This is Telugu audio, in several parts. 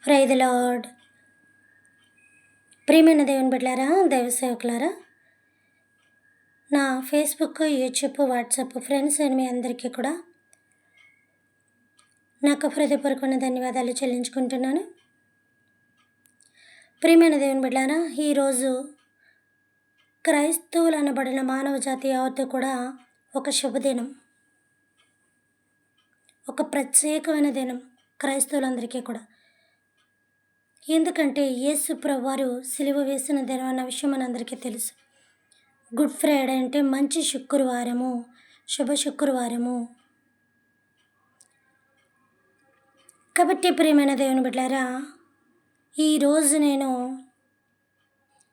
Praise the lord. ప్రియమైన దేవుని బిడ్డలారా, దైవ సేవకులారా, నా ఫేస్బుక్, యూట్యూబ్, వాట్సాప్ ఫ్రెండ్స్ అని మీ అందరికీ కూడా నాకు హృదయపూర్వకమైన ధన్యవాదాలు చెల్లించుకుంటున్నాను. ప్రియమైన దేవుని బిడ్డలారా, ఈరోజు క్రైస్తవులు అనబడిన మానవ జాతి యావత్తు కూడా ఒక శుభదినం, ఒక ప్రత్యేకమైన దినం క్రైస్తవులందరికీ కూడా. ఎందుకంటే యేసు ప్రభువారు సిలువ వేసిన దినం అన్న విషయం మనందరికీ తెలుసు. గుడ్ ఫ్రైడే అంటే మంచి శుక్రవారము, శుభ శుక్రవారము. కాబట్టి ప్రియమైన దేవుని బిడ్డలారా, ఈరోజు నేను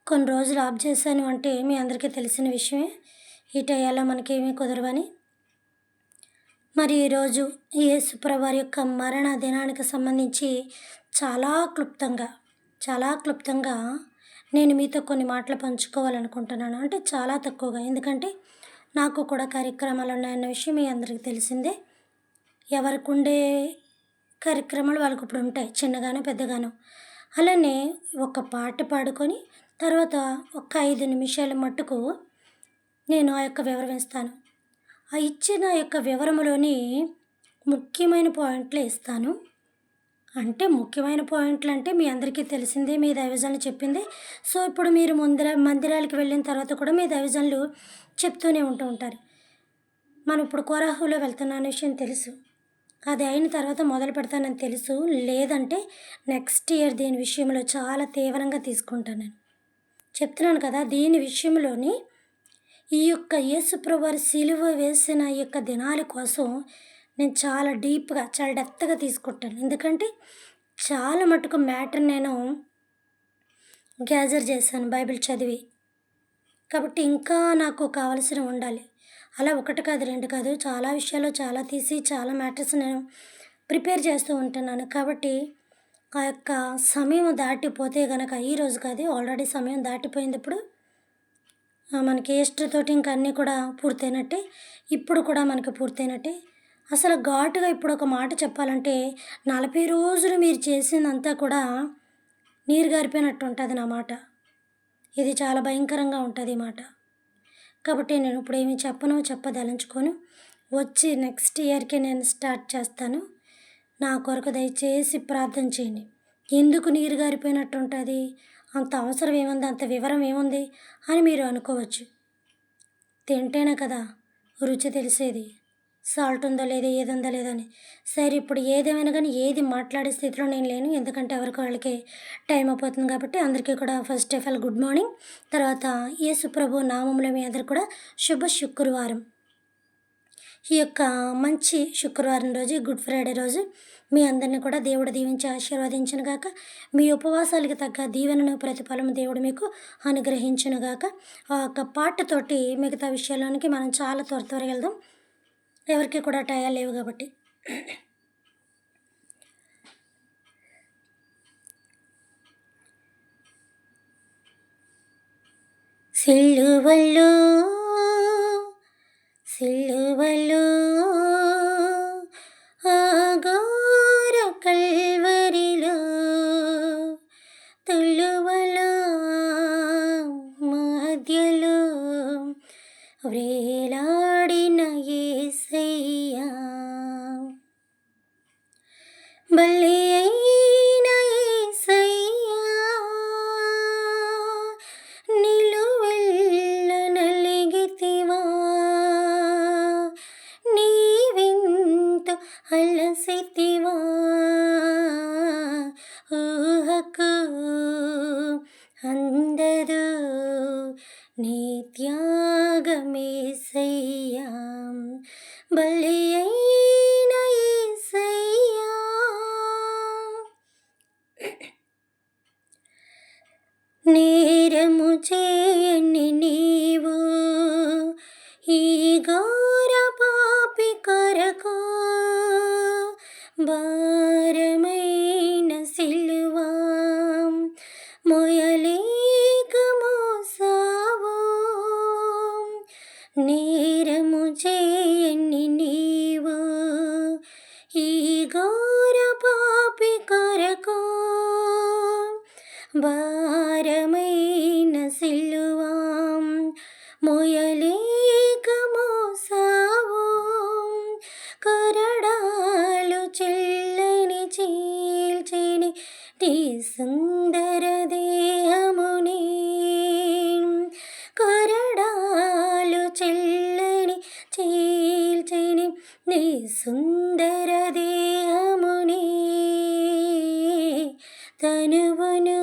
కొన్ని రోజులు ఆఫ్ చేశాను అంటే మీ అందరికీ తెలిసిన విషయమే. ఈ టయాలో మనకేమీ కుదరవని. మరి ఈరోజు యేసు ప్రభువారి యొక్క మరణ దినానికి సంబంధించి చాలా క్లుప్తంగా నేను మీతో కొన్ని మాటలు పంచుకోవాలనుకుంటున్నాను. అంటే చాలా తక్కువగా, ఎందుకంటే నాకు కూడా కార్యక్రమాలు ఉన్నాయన్న విషయం మీ అందరికీ తెలిసిందే. ఎవరికి ఉండే కార్యక్రమాలు వాళ్ళకి ఇప్పుడు ఉంటాయి, చిన్నగానో పెద్దగానో. అలానే ఒక పాట పాడుకొని తర్వాత ఒక 5 నిమిషాల మట్టుకు నేను ఆ యొక్క వివరం ఇస్తాను. ఆ ఇచ్చిన యొక్క వివరములోని ముఖ్యమైన పాయింట్లు ఇస్తాను. అంటే ముఖ్యమైన పాయింట్లు అంటే మీ అందరికీ తెలిసిందే, మీ దైవజనులు చెప్పిందే. సో ఇప్పుడు మీరు మందిరాలకు వెళ్ళిన తర్వాత కూడా మీ దైవజనులు చెప్తూనే ఉంటారు. మనం ఇప్పుడు కోరాహులో వెళ్తున్న విషయం తెలుసు, అది అయిన తర్వాత మొదలు పెడతానని తెలుసు. లేదంటే నెక్స్ట్ ఇయర్ దీని విషయంలో చాలా తీవ్రంగా తీసుకుంటాను. నేను చెప్తున్నాను కదా, దీని విషయంలోని ఈ యొక్క యేసు ప్రభువారు సిలువ వేసిన ఈ యొక్క దినాల కోసం నేను చాలా డీప్గా, చాలా డెప్త్గా తీసుకుంటాను. ఎందుకంటే చాలా మటుకు మ్యాటర్ నేను గ్యాదర్ చేశాను బైబిల్ చదివి. కాబట్టి ఇంకా నాకు కావలసిన ఉండాలి. అలా 1 కాదు 2 కాదు, చాలా విషయాలు చాలా తీసి చాలా మ్యాటర్స్ నేను ప్రిపేర్ చేస్తూ ఉంటున్నాను. కాబట్టి ఆ యొక్క సమయం దాటిపోతే కనుక, ఈరోజు కాదు ఆల్రెడీ సమయం దాటిపోయింది. ఇప్పుడు మనకి ఈస్టర్ తోటి ఇంకా అన్నీ కూడా పూర్తయినట్టే, ఇప్పుడు కూడా మనకి పూర్తయినట్టే. అసలు ఘాటుగా ఇప్పుడు ఒక మాట చెప్పాలంటే 40 రోజులు మీరు చేసిందంతా కూడా నీరు గారిపోయినట్టు ఉంటుంది నా మాట. ఇది చాలా భయంకరంగా ఉంటుంది ఈ మాట. కాబట్టి నేను ఇప్పుడు ఏమి చెప్పదలుచుకోను. వచ్చి నెక్స్ట్ ఇయర్కి నేను స్టార్ట్ చేస్తాను. నా కొరకు దయచేసి ప్రార్థన చేయండి. ఎందుకు నీరు గారిపోయినట్టు ఉంటుంది, అంత అవసరం ఏముంది, అంత వివరం ఏముంది అని మీరు అనుకోవచ్చు. తింటేనే కదా రుచి తెలిసేది, సాల్ట్ ఉందో లేదో, ఏది ఉందో లేదో అని. సరే, ఇప్పుడు ఏదేమైనా కానీ ఏది మాట్లాడే స్థితిలో నేను లేను, ఎందుకంటే ఎవరికి వాళ్ళకి టైం అయిపోతుంది. కాబట్టి అందరికీ కూడా first of all good morning. తర్వాత యేసు ప్రభు నామంలో మీ అందరు కూడా శుభ శుక్రవారం. ఈ యొక్క మంచి శుక్రవారం రోజు, గుడ్ ఫ్రైడే రోజు మీ అందరినీ కూడా దేవుడు దీవించి ఆశీర్వదించును గాక. మీ ఉపవాసాలకి తగ్గ దీవెనను ప్రతిఫలము దేవుడు మీకు అనుగ్రహించును గాక. ఆ యొక్క పాటతోటి మిగతా విషయాల్లోనికి మనం చాలా త్వరగా వెళ్దాం. ఎవరికి కూడా టయాలు లేవు కాబట్టి. సిలువలో ఆఘోర కల్వరిలో తులువల మధ్యలో వ్రేలాడిన యేసయ్యా, బలి అయిన యేసయ్యా, నిలువెల్ల నలిగితివా, నీవింత అలసితివా, ఊహకు అందదు నీ త్యాగమేసయ్యా, బలి అయిన యేసయ్యా. నేరము చేయని నీవు ఈ ఘోర పాపి కొరకు భారమైన సిలువ మోయలేక మోసావు. నేరము చేయని నీవు ఈ ఘోర పాపి కొరకు భారమైన సిలువా మోయలేక మోసావు, కొరడాలు చెల్లని చీల్చిని నీ సుందర దేహముని, కొరడాలు చెల్లని చీల్చిని నీ సుందర దేహముని, తనువును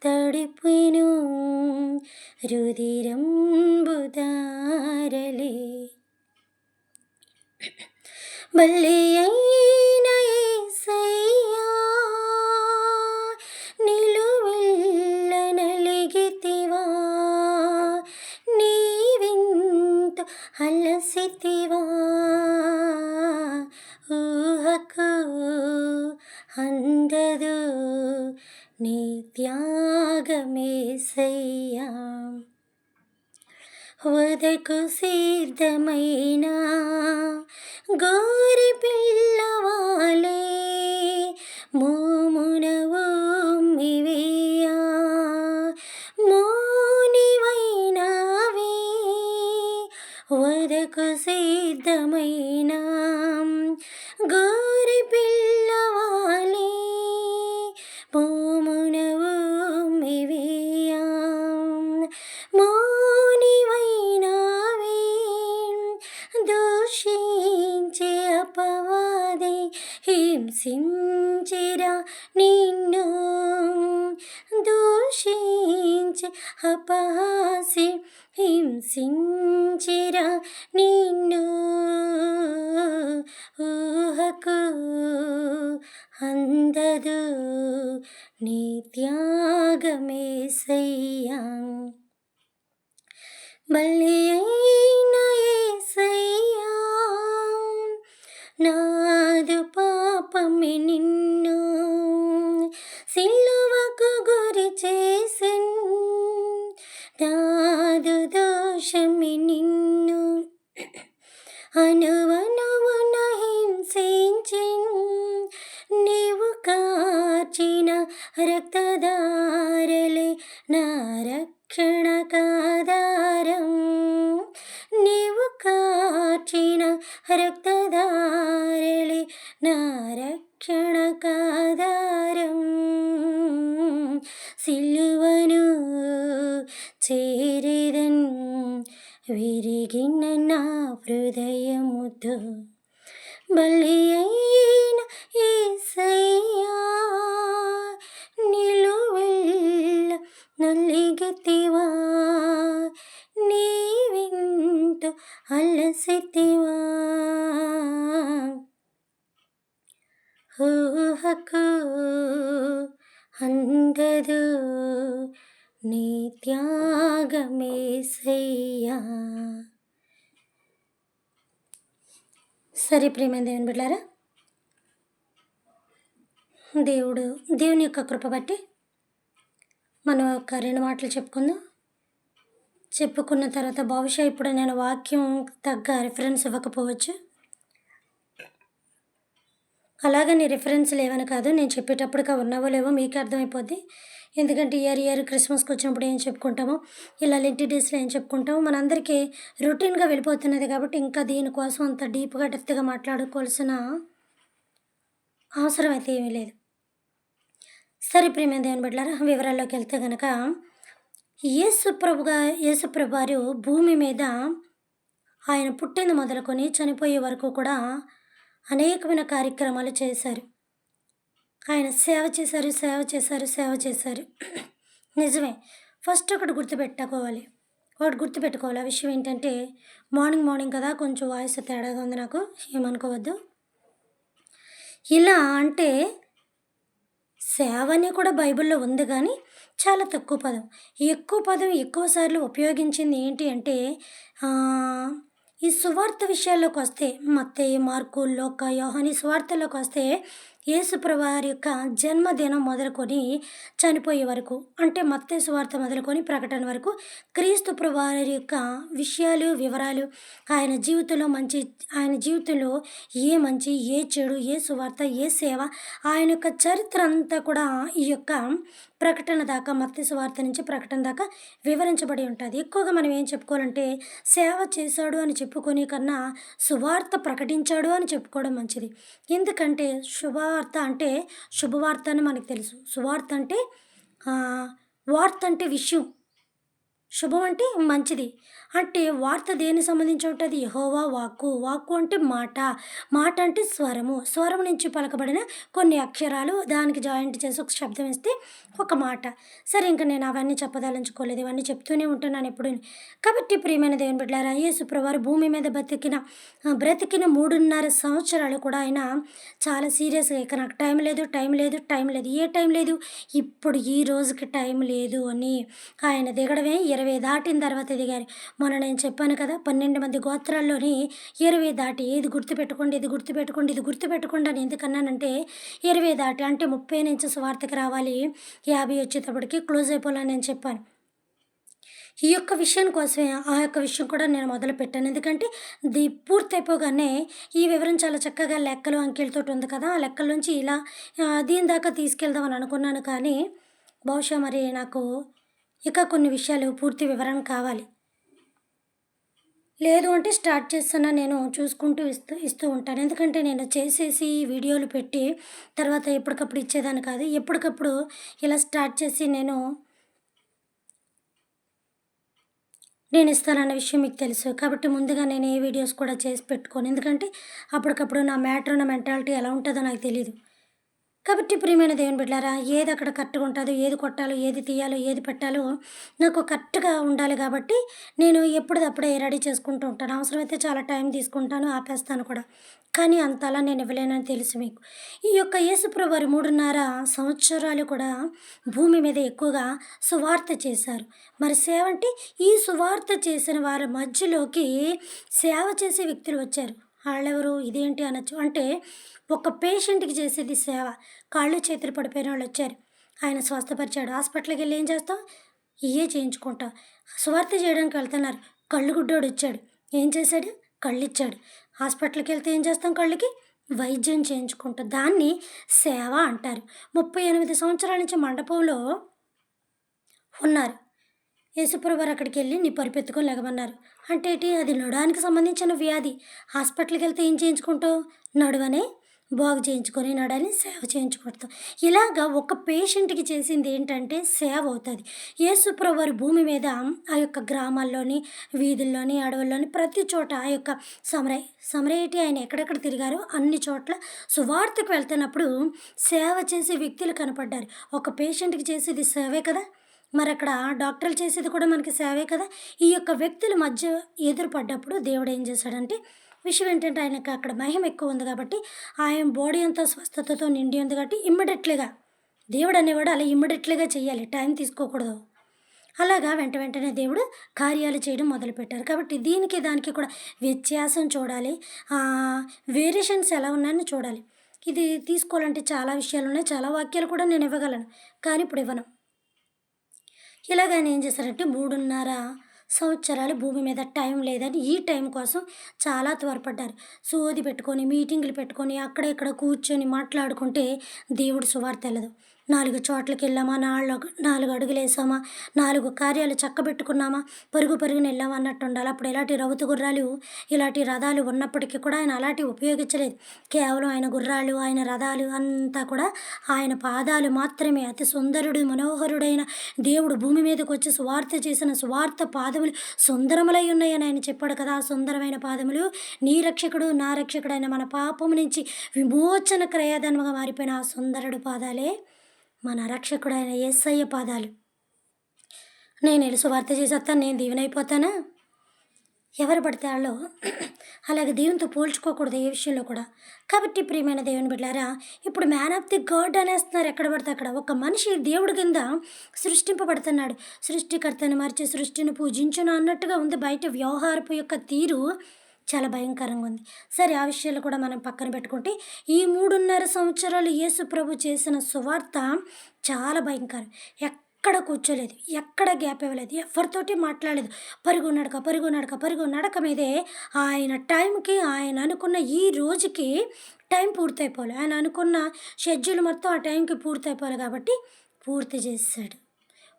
తడిపిను రుధిరంబుదారలే, బలి అయిన యేసయ్యా నిలువెల్ల నలిగితివా, నీవింత అలసితివా, ఊహకు అందదు నీ త్యాగమేసయ్యా, వదకు సిద్ధమైన గోరి పిల్లవాలే మోమున ఉమ్మివేయా, మౌనివైనావే వదకు సిద్ధమైన గోరి పిల్లవాలే మోమున ఉమ్మివేయా, మౌనివైనావే దూషించే అపవాది హింసించిరా నిన్ను, దూషించే అపహాసి హింసించిరా నిన్ను, ఊహకు అందదు నీ త్యాగమేసయ్యా, బలి అయిన యేసయ్యా నాదు పాపమే నిన్ను సిలువకు గురి చేసెను, నాదు దోషమే నిన్ను అనువనువున హింసించెను, నీవు కార్చిన రక్తధారలే నా రక్షణకాధారం, నీవు కార్చిన రక్తధారలే నా రక్షణకాధారం, సిలువను చేరిదన్ విరిగిన నా హృదయముతో, బలి అయిన యేసయ్యా నిలువెల్ల నలిగితివా, నీవింత అలసితివా, ఊహకు అందదు నీ త్యాగమేసయ్యా. సరే ప్రియమైన దేవుని బిడ్డలారా, దేవుని యొక్క కృప బట్టి మనం ఒక 2 మాటలు చెప్పుకున్న తర్వాత బహుశా ఇప్పుడు నేను వాక్యం తగ్గ రిఫరెన్స్ ఇవ్వకపోవచ్చు, అలాగని రిఫరెన్స్ లేవని కాదు, నేను చెప్పేటప్పటికి ఉన్నావో లేవో మీకే అర్థమైపోద్ది. ఎందుకంటే ఇయర్ క్రిస్మస్కి వచ్చినప్పుడు ఏం చెప్పుకుంటామో, ఇలా లెంటి డేస్లో ఏం చెప్పుకుంటామో మనందరికీ రొటీన్గా వెళ్ళిపోతున్నది కాబట్టి ఇంకా దీనికోసం అంత డీప్గా డెప్త్గా మాట్లాడుకోవాల్సిన అవసరం అయితే ఏమీ లేదు. సరే ప్రియమైన దేవుని బిడ్డలారా, వివరాల్లోకి వెళ్తే కనుక యేసుప్రభు వారు భూమి మీద ఆయన పుట్టింది మొదలుకొని చనిపోయే వరకు కూడా అనేకమైన కార్యక్రమాలు చేశారు. ఆయన సేవ చేశారు. నిజమే. ఫస్ట్ ఒకటి గుర్తుపెట్టుకోవాలి. ఆ విషయం ఏంటంటే, మార్నింగ్ కదా, కొంచెం వాయిస్ తేడాగా ఉంది, నాకు ఏమనుకోవద్దు. ఇలా అంటే సేవ అని కూడా బైబిల్లో ఉంది, కానీ చాలా తక్కువ పదం. ఎక్కువసార్లు ఉపయోగించింది ఏంటి అంటే, ఈ సువార్త విషయాల్లోకి వస్తే, మత్తయి, మార్కు, లూకా, యోహాను సువార్తల్లోకి వస్తే యేసుప్రభు వారి యొక్క జన్మదినం మొదలుకొని చనిపోయే వరకు, అంటే మత్తయి సువార్త మొదలుకొని ప్రకటన వరకు క్రీస్తు ప్రభు వారి యొక్క విషయాలు, వివరాలు, ఆయన జీవితంలో ఆయన జీవితంలో ఏ మంచి, ఏ చెడు, ఏ సువార్త, ఏ సేవ, ఆయన యొక్క చరిత్ర అంతా కూడా ఈ యొక్క ప్రకటన దాకా, మత్తయి సువార్త నుంచి ప్రకటన దాకా వివరించబడి ఉంటుంది. ఎక్కువగా మనం ఏం చెప్పుకోవాలంటే సేవ చేశాడు అని చెప్పుకునే కన్నా సువార్త ప్రకటించాడు అని చెప్పుకోవడం మంచిది. ఎందుకంటే శుభవార్త అంటే శుభవార్త అని మనకు తెలుసు. సువార్త అంటే వార్త అంటే విషయం, శుభం అంటే మంచిది. అంటే వార్త దేనికి సంబంధించి ఉంటుంది? యెహోవా వాక్కు. వాక్కు అంటే మాట. మాట అంటే స్వరము. స్వరం నుంచి పలకబడిన కొన్ని అక్షరాలు దానికి జాయింట్ చేసి ఒక శబ్దం ఇస్తే ఒక మాట. సరే, ఇంక నేను అవన్నీ చెప్పదలుచుకోలేదు. ఇవన్నీ చెప్తూనే ఉంటున్నాను ఎప్పుడూని. కాబట్టి ప్రియమైన దేవుని బిడ్డలారా, యేసు ప్రభువారు భూమి మీద బ్రతికిన 3.5 సంవత్సరాలు కూడా ఆయన చాలా సీరియస్‌గా ఇక నాకు టైం లేదు, టైం లేదు, టైం లేదు. ఏ టైం లేదు? ఇప్పుడు ఈ రోజుకి టైం లేదు అని ఆయన దిగడమే 20 దాటిన తర్వాత దిగారు. మొన్న నేను చెప్పాను కదా, 12 మంది గోత్రాల్లోని 20 దాటి ఏది గుర్తుపెట్టుకోండి, ఇది గుర్తుపెట్టుకోండి, ఇది గుర్తుపెట్టుకోండి అని ఎందుకన్నానంటే 20 దాటి అంటే 30 నుంచి సువార్తకి రావాలి, 50 వచ్చేటప్పటికి క్లోజ్ అయిపోవాలని నేను చెప్పాను. ఈ యొక్క విషయం కోసమే ఆ యొక్క విషయం కూడా నేను మొదలుపెట్టాను. ఎందుకంటే పూర్తయిపోగానే ఈ వివరం చాలా చక్కగా లెక్కలు, అంకెలతోటి ఉంది కదా! ఆ లెక్కల నుంచి ఇలా దీని దాకా తీసుకెళ్దామని అనుకున్నాను. కానీ బహుశా మరి నాకు ఇంకా కొన్ని విషయాలు పూర్తి వివరణ కావాలి. లేదు అంటే స్టార్ట్ చేస్తున్నా నేను చూసుకుంటూ ఇస్తూ ఇస్తూ ఉంటాను. ఎందుకంటే నేను చేసేసి వీడియోలు పెట్టి తర్వాత ఎప్పటికప్పుడు ఇచ్చేదాన్ని కాదు. ఎప్పటికప్పుడు ఇలా స్టార్ట్ చేసి నేను ఇస్తానన్న విషయం మీకు తెలుసు. కాబట్టి ముందుగా నేను ఏ వీడియోస్ కూడా చేసి పెట్టుకోను. ఎందుకంటే అప్పటికప్పుడు నా మ్యాటర్, నా మెంటాలిటీ ఎలా ఉంటుందో నాకు తెలీదు. కాబట్టి ప్రియమైన దేవుని బిడ్డలారా, ఏది అక్కడ కరెక్ట్‌గా ఉంటుందో, ఏది కొట్టాలో, ఏది తీయాలో, ఏది పెట్టాలో నాకు కరెక్ట్‌గా ఉండాలి కాబట్టి నేను ఎప్పటిదప్పుడే రెడీ చేసుకుంటూ ఉంటాను. అవసరమైతే చాలా టైం తీసుకుంటాను, ఆపేస్తాను కూడా. కానీ అంతలా నేను ఇవ్వలేనని తెలుసు మీకు. ఈ యొక్క యేసుప్రభు వారు 3.5 సంవత్సరాలు కూడా భూమి మీద ఎక్కువగా సువార్త చేశారు. మరి సేవ అంటే ఈ సువార్త చేసిన వారి మధ్యలోకి సేవ చేసే వ్యక్తులు వచ్చారు. ఆళ్ళెవరు? ఇదేంటి అనొచ్చు. అంటే ఒక పేషెంట్‌కి చేసేది సేవ. కాళ్ళు చేతులు పడిపోయినోళ్ళొచ్చారు. ఆయన స్వస్థపరిచాడు. హాస్పిటల్‌కెళ్ళి ఏం చేస్తాం? ఇయ్యే చేయించుకుంటాం. సువార్త చేయడానికి వెళ్తున్నారు. కళ్ళు గుడ్డోడొచ్చాడు. ఏం చేశాడు? కళ్ళిచ్చాడు. హాస్పిటల్‌కెళ్తే ఏం చేస్తాం కళ్ళకి? వైద్యం చేయించుకుంటాం. దాన్ని సేవ అంటారు. 38 సంవత్సరాల నుంచి మండపంలో ఉన్నారు. యేసుప్రభువారు అక్కడికెళ్ళి నీ పరుపెత్తుకొని లెగమన్నారు. అంటే ఏటి? అది నడువానికి సంబంధించిన వ్యాధి. హాస్పిటల్‌కెళ్తే ఏం చేయించుకుంటావు? నడువనే బాగు చేయించుకొని నడాన్ని సేవ చేయించుకుంటాం. ఇలాగా ఒక పేషెంట్‌కి చేసింది ఏంటంటే సేవ అవుతది. యేసుప్రభువారు భూమి మీద ఆ యొక్క గ్రామాల్లోని, వీధుల్లోని, అడవుల్లోని ప్రతి చోట ఆ యొక్క సమరయేటి ఆయన ఎక్కడెక్కడ తిరిగారో అన్ని చోట్ల సువార్తకు వెళ్తున్నప్పుడు సేవ చేసే వ్యక్తులు కనపడ్డారు. ఒక పేషెంట్‌కి చేసేది సేవే కదా! మరక్కడ డాక్టర్లు చేసేది కూడా మనకి సేవే కదా! ఈ యొక్క వ్యక్తుల మధ్య ఎదురుపడ్డప్పుడు దేవుడేం చేశాడంటే, విషయం ఏంటంటే ఆయనకి అక్కడ మహిమ ఎక్కువ ఉంది కాబట్టి, ఆయన బాడీ అంతా స్వస్థతతో నిండి ఉంది కాబట్టి ఇమ్మీడియేట్‌లీగా దేవుడనేవాడు అలా ఇమ్మీడియేట్‌లీగా చెయ్యాలి. టైం తీసుకోకూడదు. అలాగా వెంటనే దేవుడు కార్యాలు చేయడం మొదలుపెట్టారు. కాబట్టి దీనికి దానికి కూడా వ్యత్యాసం చూడాలి. వేరియేషన్స్ ఎలా ఉన్నాయని చూడాలి. ఇది తీసుకోవాలంటే చాలా విషయాలున్నాయి. చాలా వాక్యాలు కూడా నేను ఇవ్వగలను. కానీ ఇప్పుడు ఇవ్వను. ఇలాగ ఆయన ఏం చేశారంటే 3.5 సంవత్సరాలు భూమి మీద టైం లేదని ఈ టైం కోసం చాలా త్వరపడ్డారు. సోది పెట్టుకొని, మీటింగులు పెట్టుకొని, అక్కడ ఇక్కడ కూర్చొని మాట్లాడుకుంటే దేవుడి సువార్త ఎళ్ళదు. 4 చోట్లకెళ్ళామా, 4 అడుగులేసామా, 4 కార్యాలు చక్కబెట్టుకున్నామా, పరుగున ఎళ్ళామా అన్నట్టు ఉండాలి. అప్పుడు ఎలాంటి రౌతు గుర్రాలు, ఇలాంటి రథాలు ఉన్నప్పటికీ కూడా ఆయన అలాంటివి ఉపయోగించలేదు. కేవలం ఆయన గుర్రాలు, ఆయన రథాలు అంతా కూడా ఆయన పాదాలు మాత్రమే. అతి సుందరుడు, మనోహరుడైన దేవుడు భూమి మీదకొచ్చి సువార్త చేసిన సువార్త పాదములు సుందరములై ఉన్నాయని ఆయన చెప్పాడు కదా! ఆ సుందరమైన పాదములు నీ రక్షకుడు, నా రక్షకుడైన మన పాపము నుంచి విమోచన క్రయధనముగా మారిపోయిన ఆ సుందరుడు పాదాలే మన రక్షకుడైన యేసయ్య పాదాలు. నేనెళ్ళి సువార్త చేసేత్తాను, నేను దీవెనైపోతానా? ఎవరు పడితే ఆళ్ళు అలాగే దేవునితో పోల్చుకోకూడదు ఏ విషయంలో కూడా. కాబట్టి ప్రియమైన దేవుని బిడ్డలారా, ఇప్పుడు మ్యాన్ ఆఫ్ ది గాడ్ అనేస్తున్నారు ఎక్కడ పడితే అక్కడ. ఒక మనిషి దేవుడి కింద సృష్టింపబడుతున్నాడు. సృష్టికర్తను మరిచి సృష్టిని పూజించును అన్నట్టుగా ఉంది బయట వ్యవహారపు యొక్క తీరు. చాలా భయంకరంగా ఉంది. సరే ఆ విషయాలు కూడా మనం పక్కన పెట్టుకుంటే, ఈ 3.5 సంవత్సరాలు యేసు ప్రభు చేసిన సువార్త చాలా భయంకరం. ఎక్కడ కూర్చోలేదు, ఎక్కడ గ్యాప్ ఇవ్వలేదు, ఎవరితోటి మాట్లాడలేదు. పరుగు నడక, పరుగు నడక, పరుగు నడక మీదే ఆయన టైంకి ఆయన అనుకున్న ఈ రోజుకి టైం పూర్తయిపోలే. ఆయన అనుకున్న షెడ్యూల్ మొత్తం ఆ టైంకి పూర్తయిపోలే కాబట్టి పూర్తి చేసేసాడు.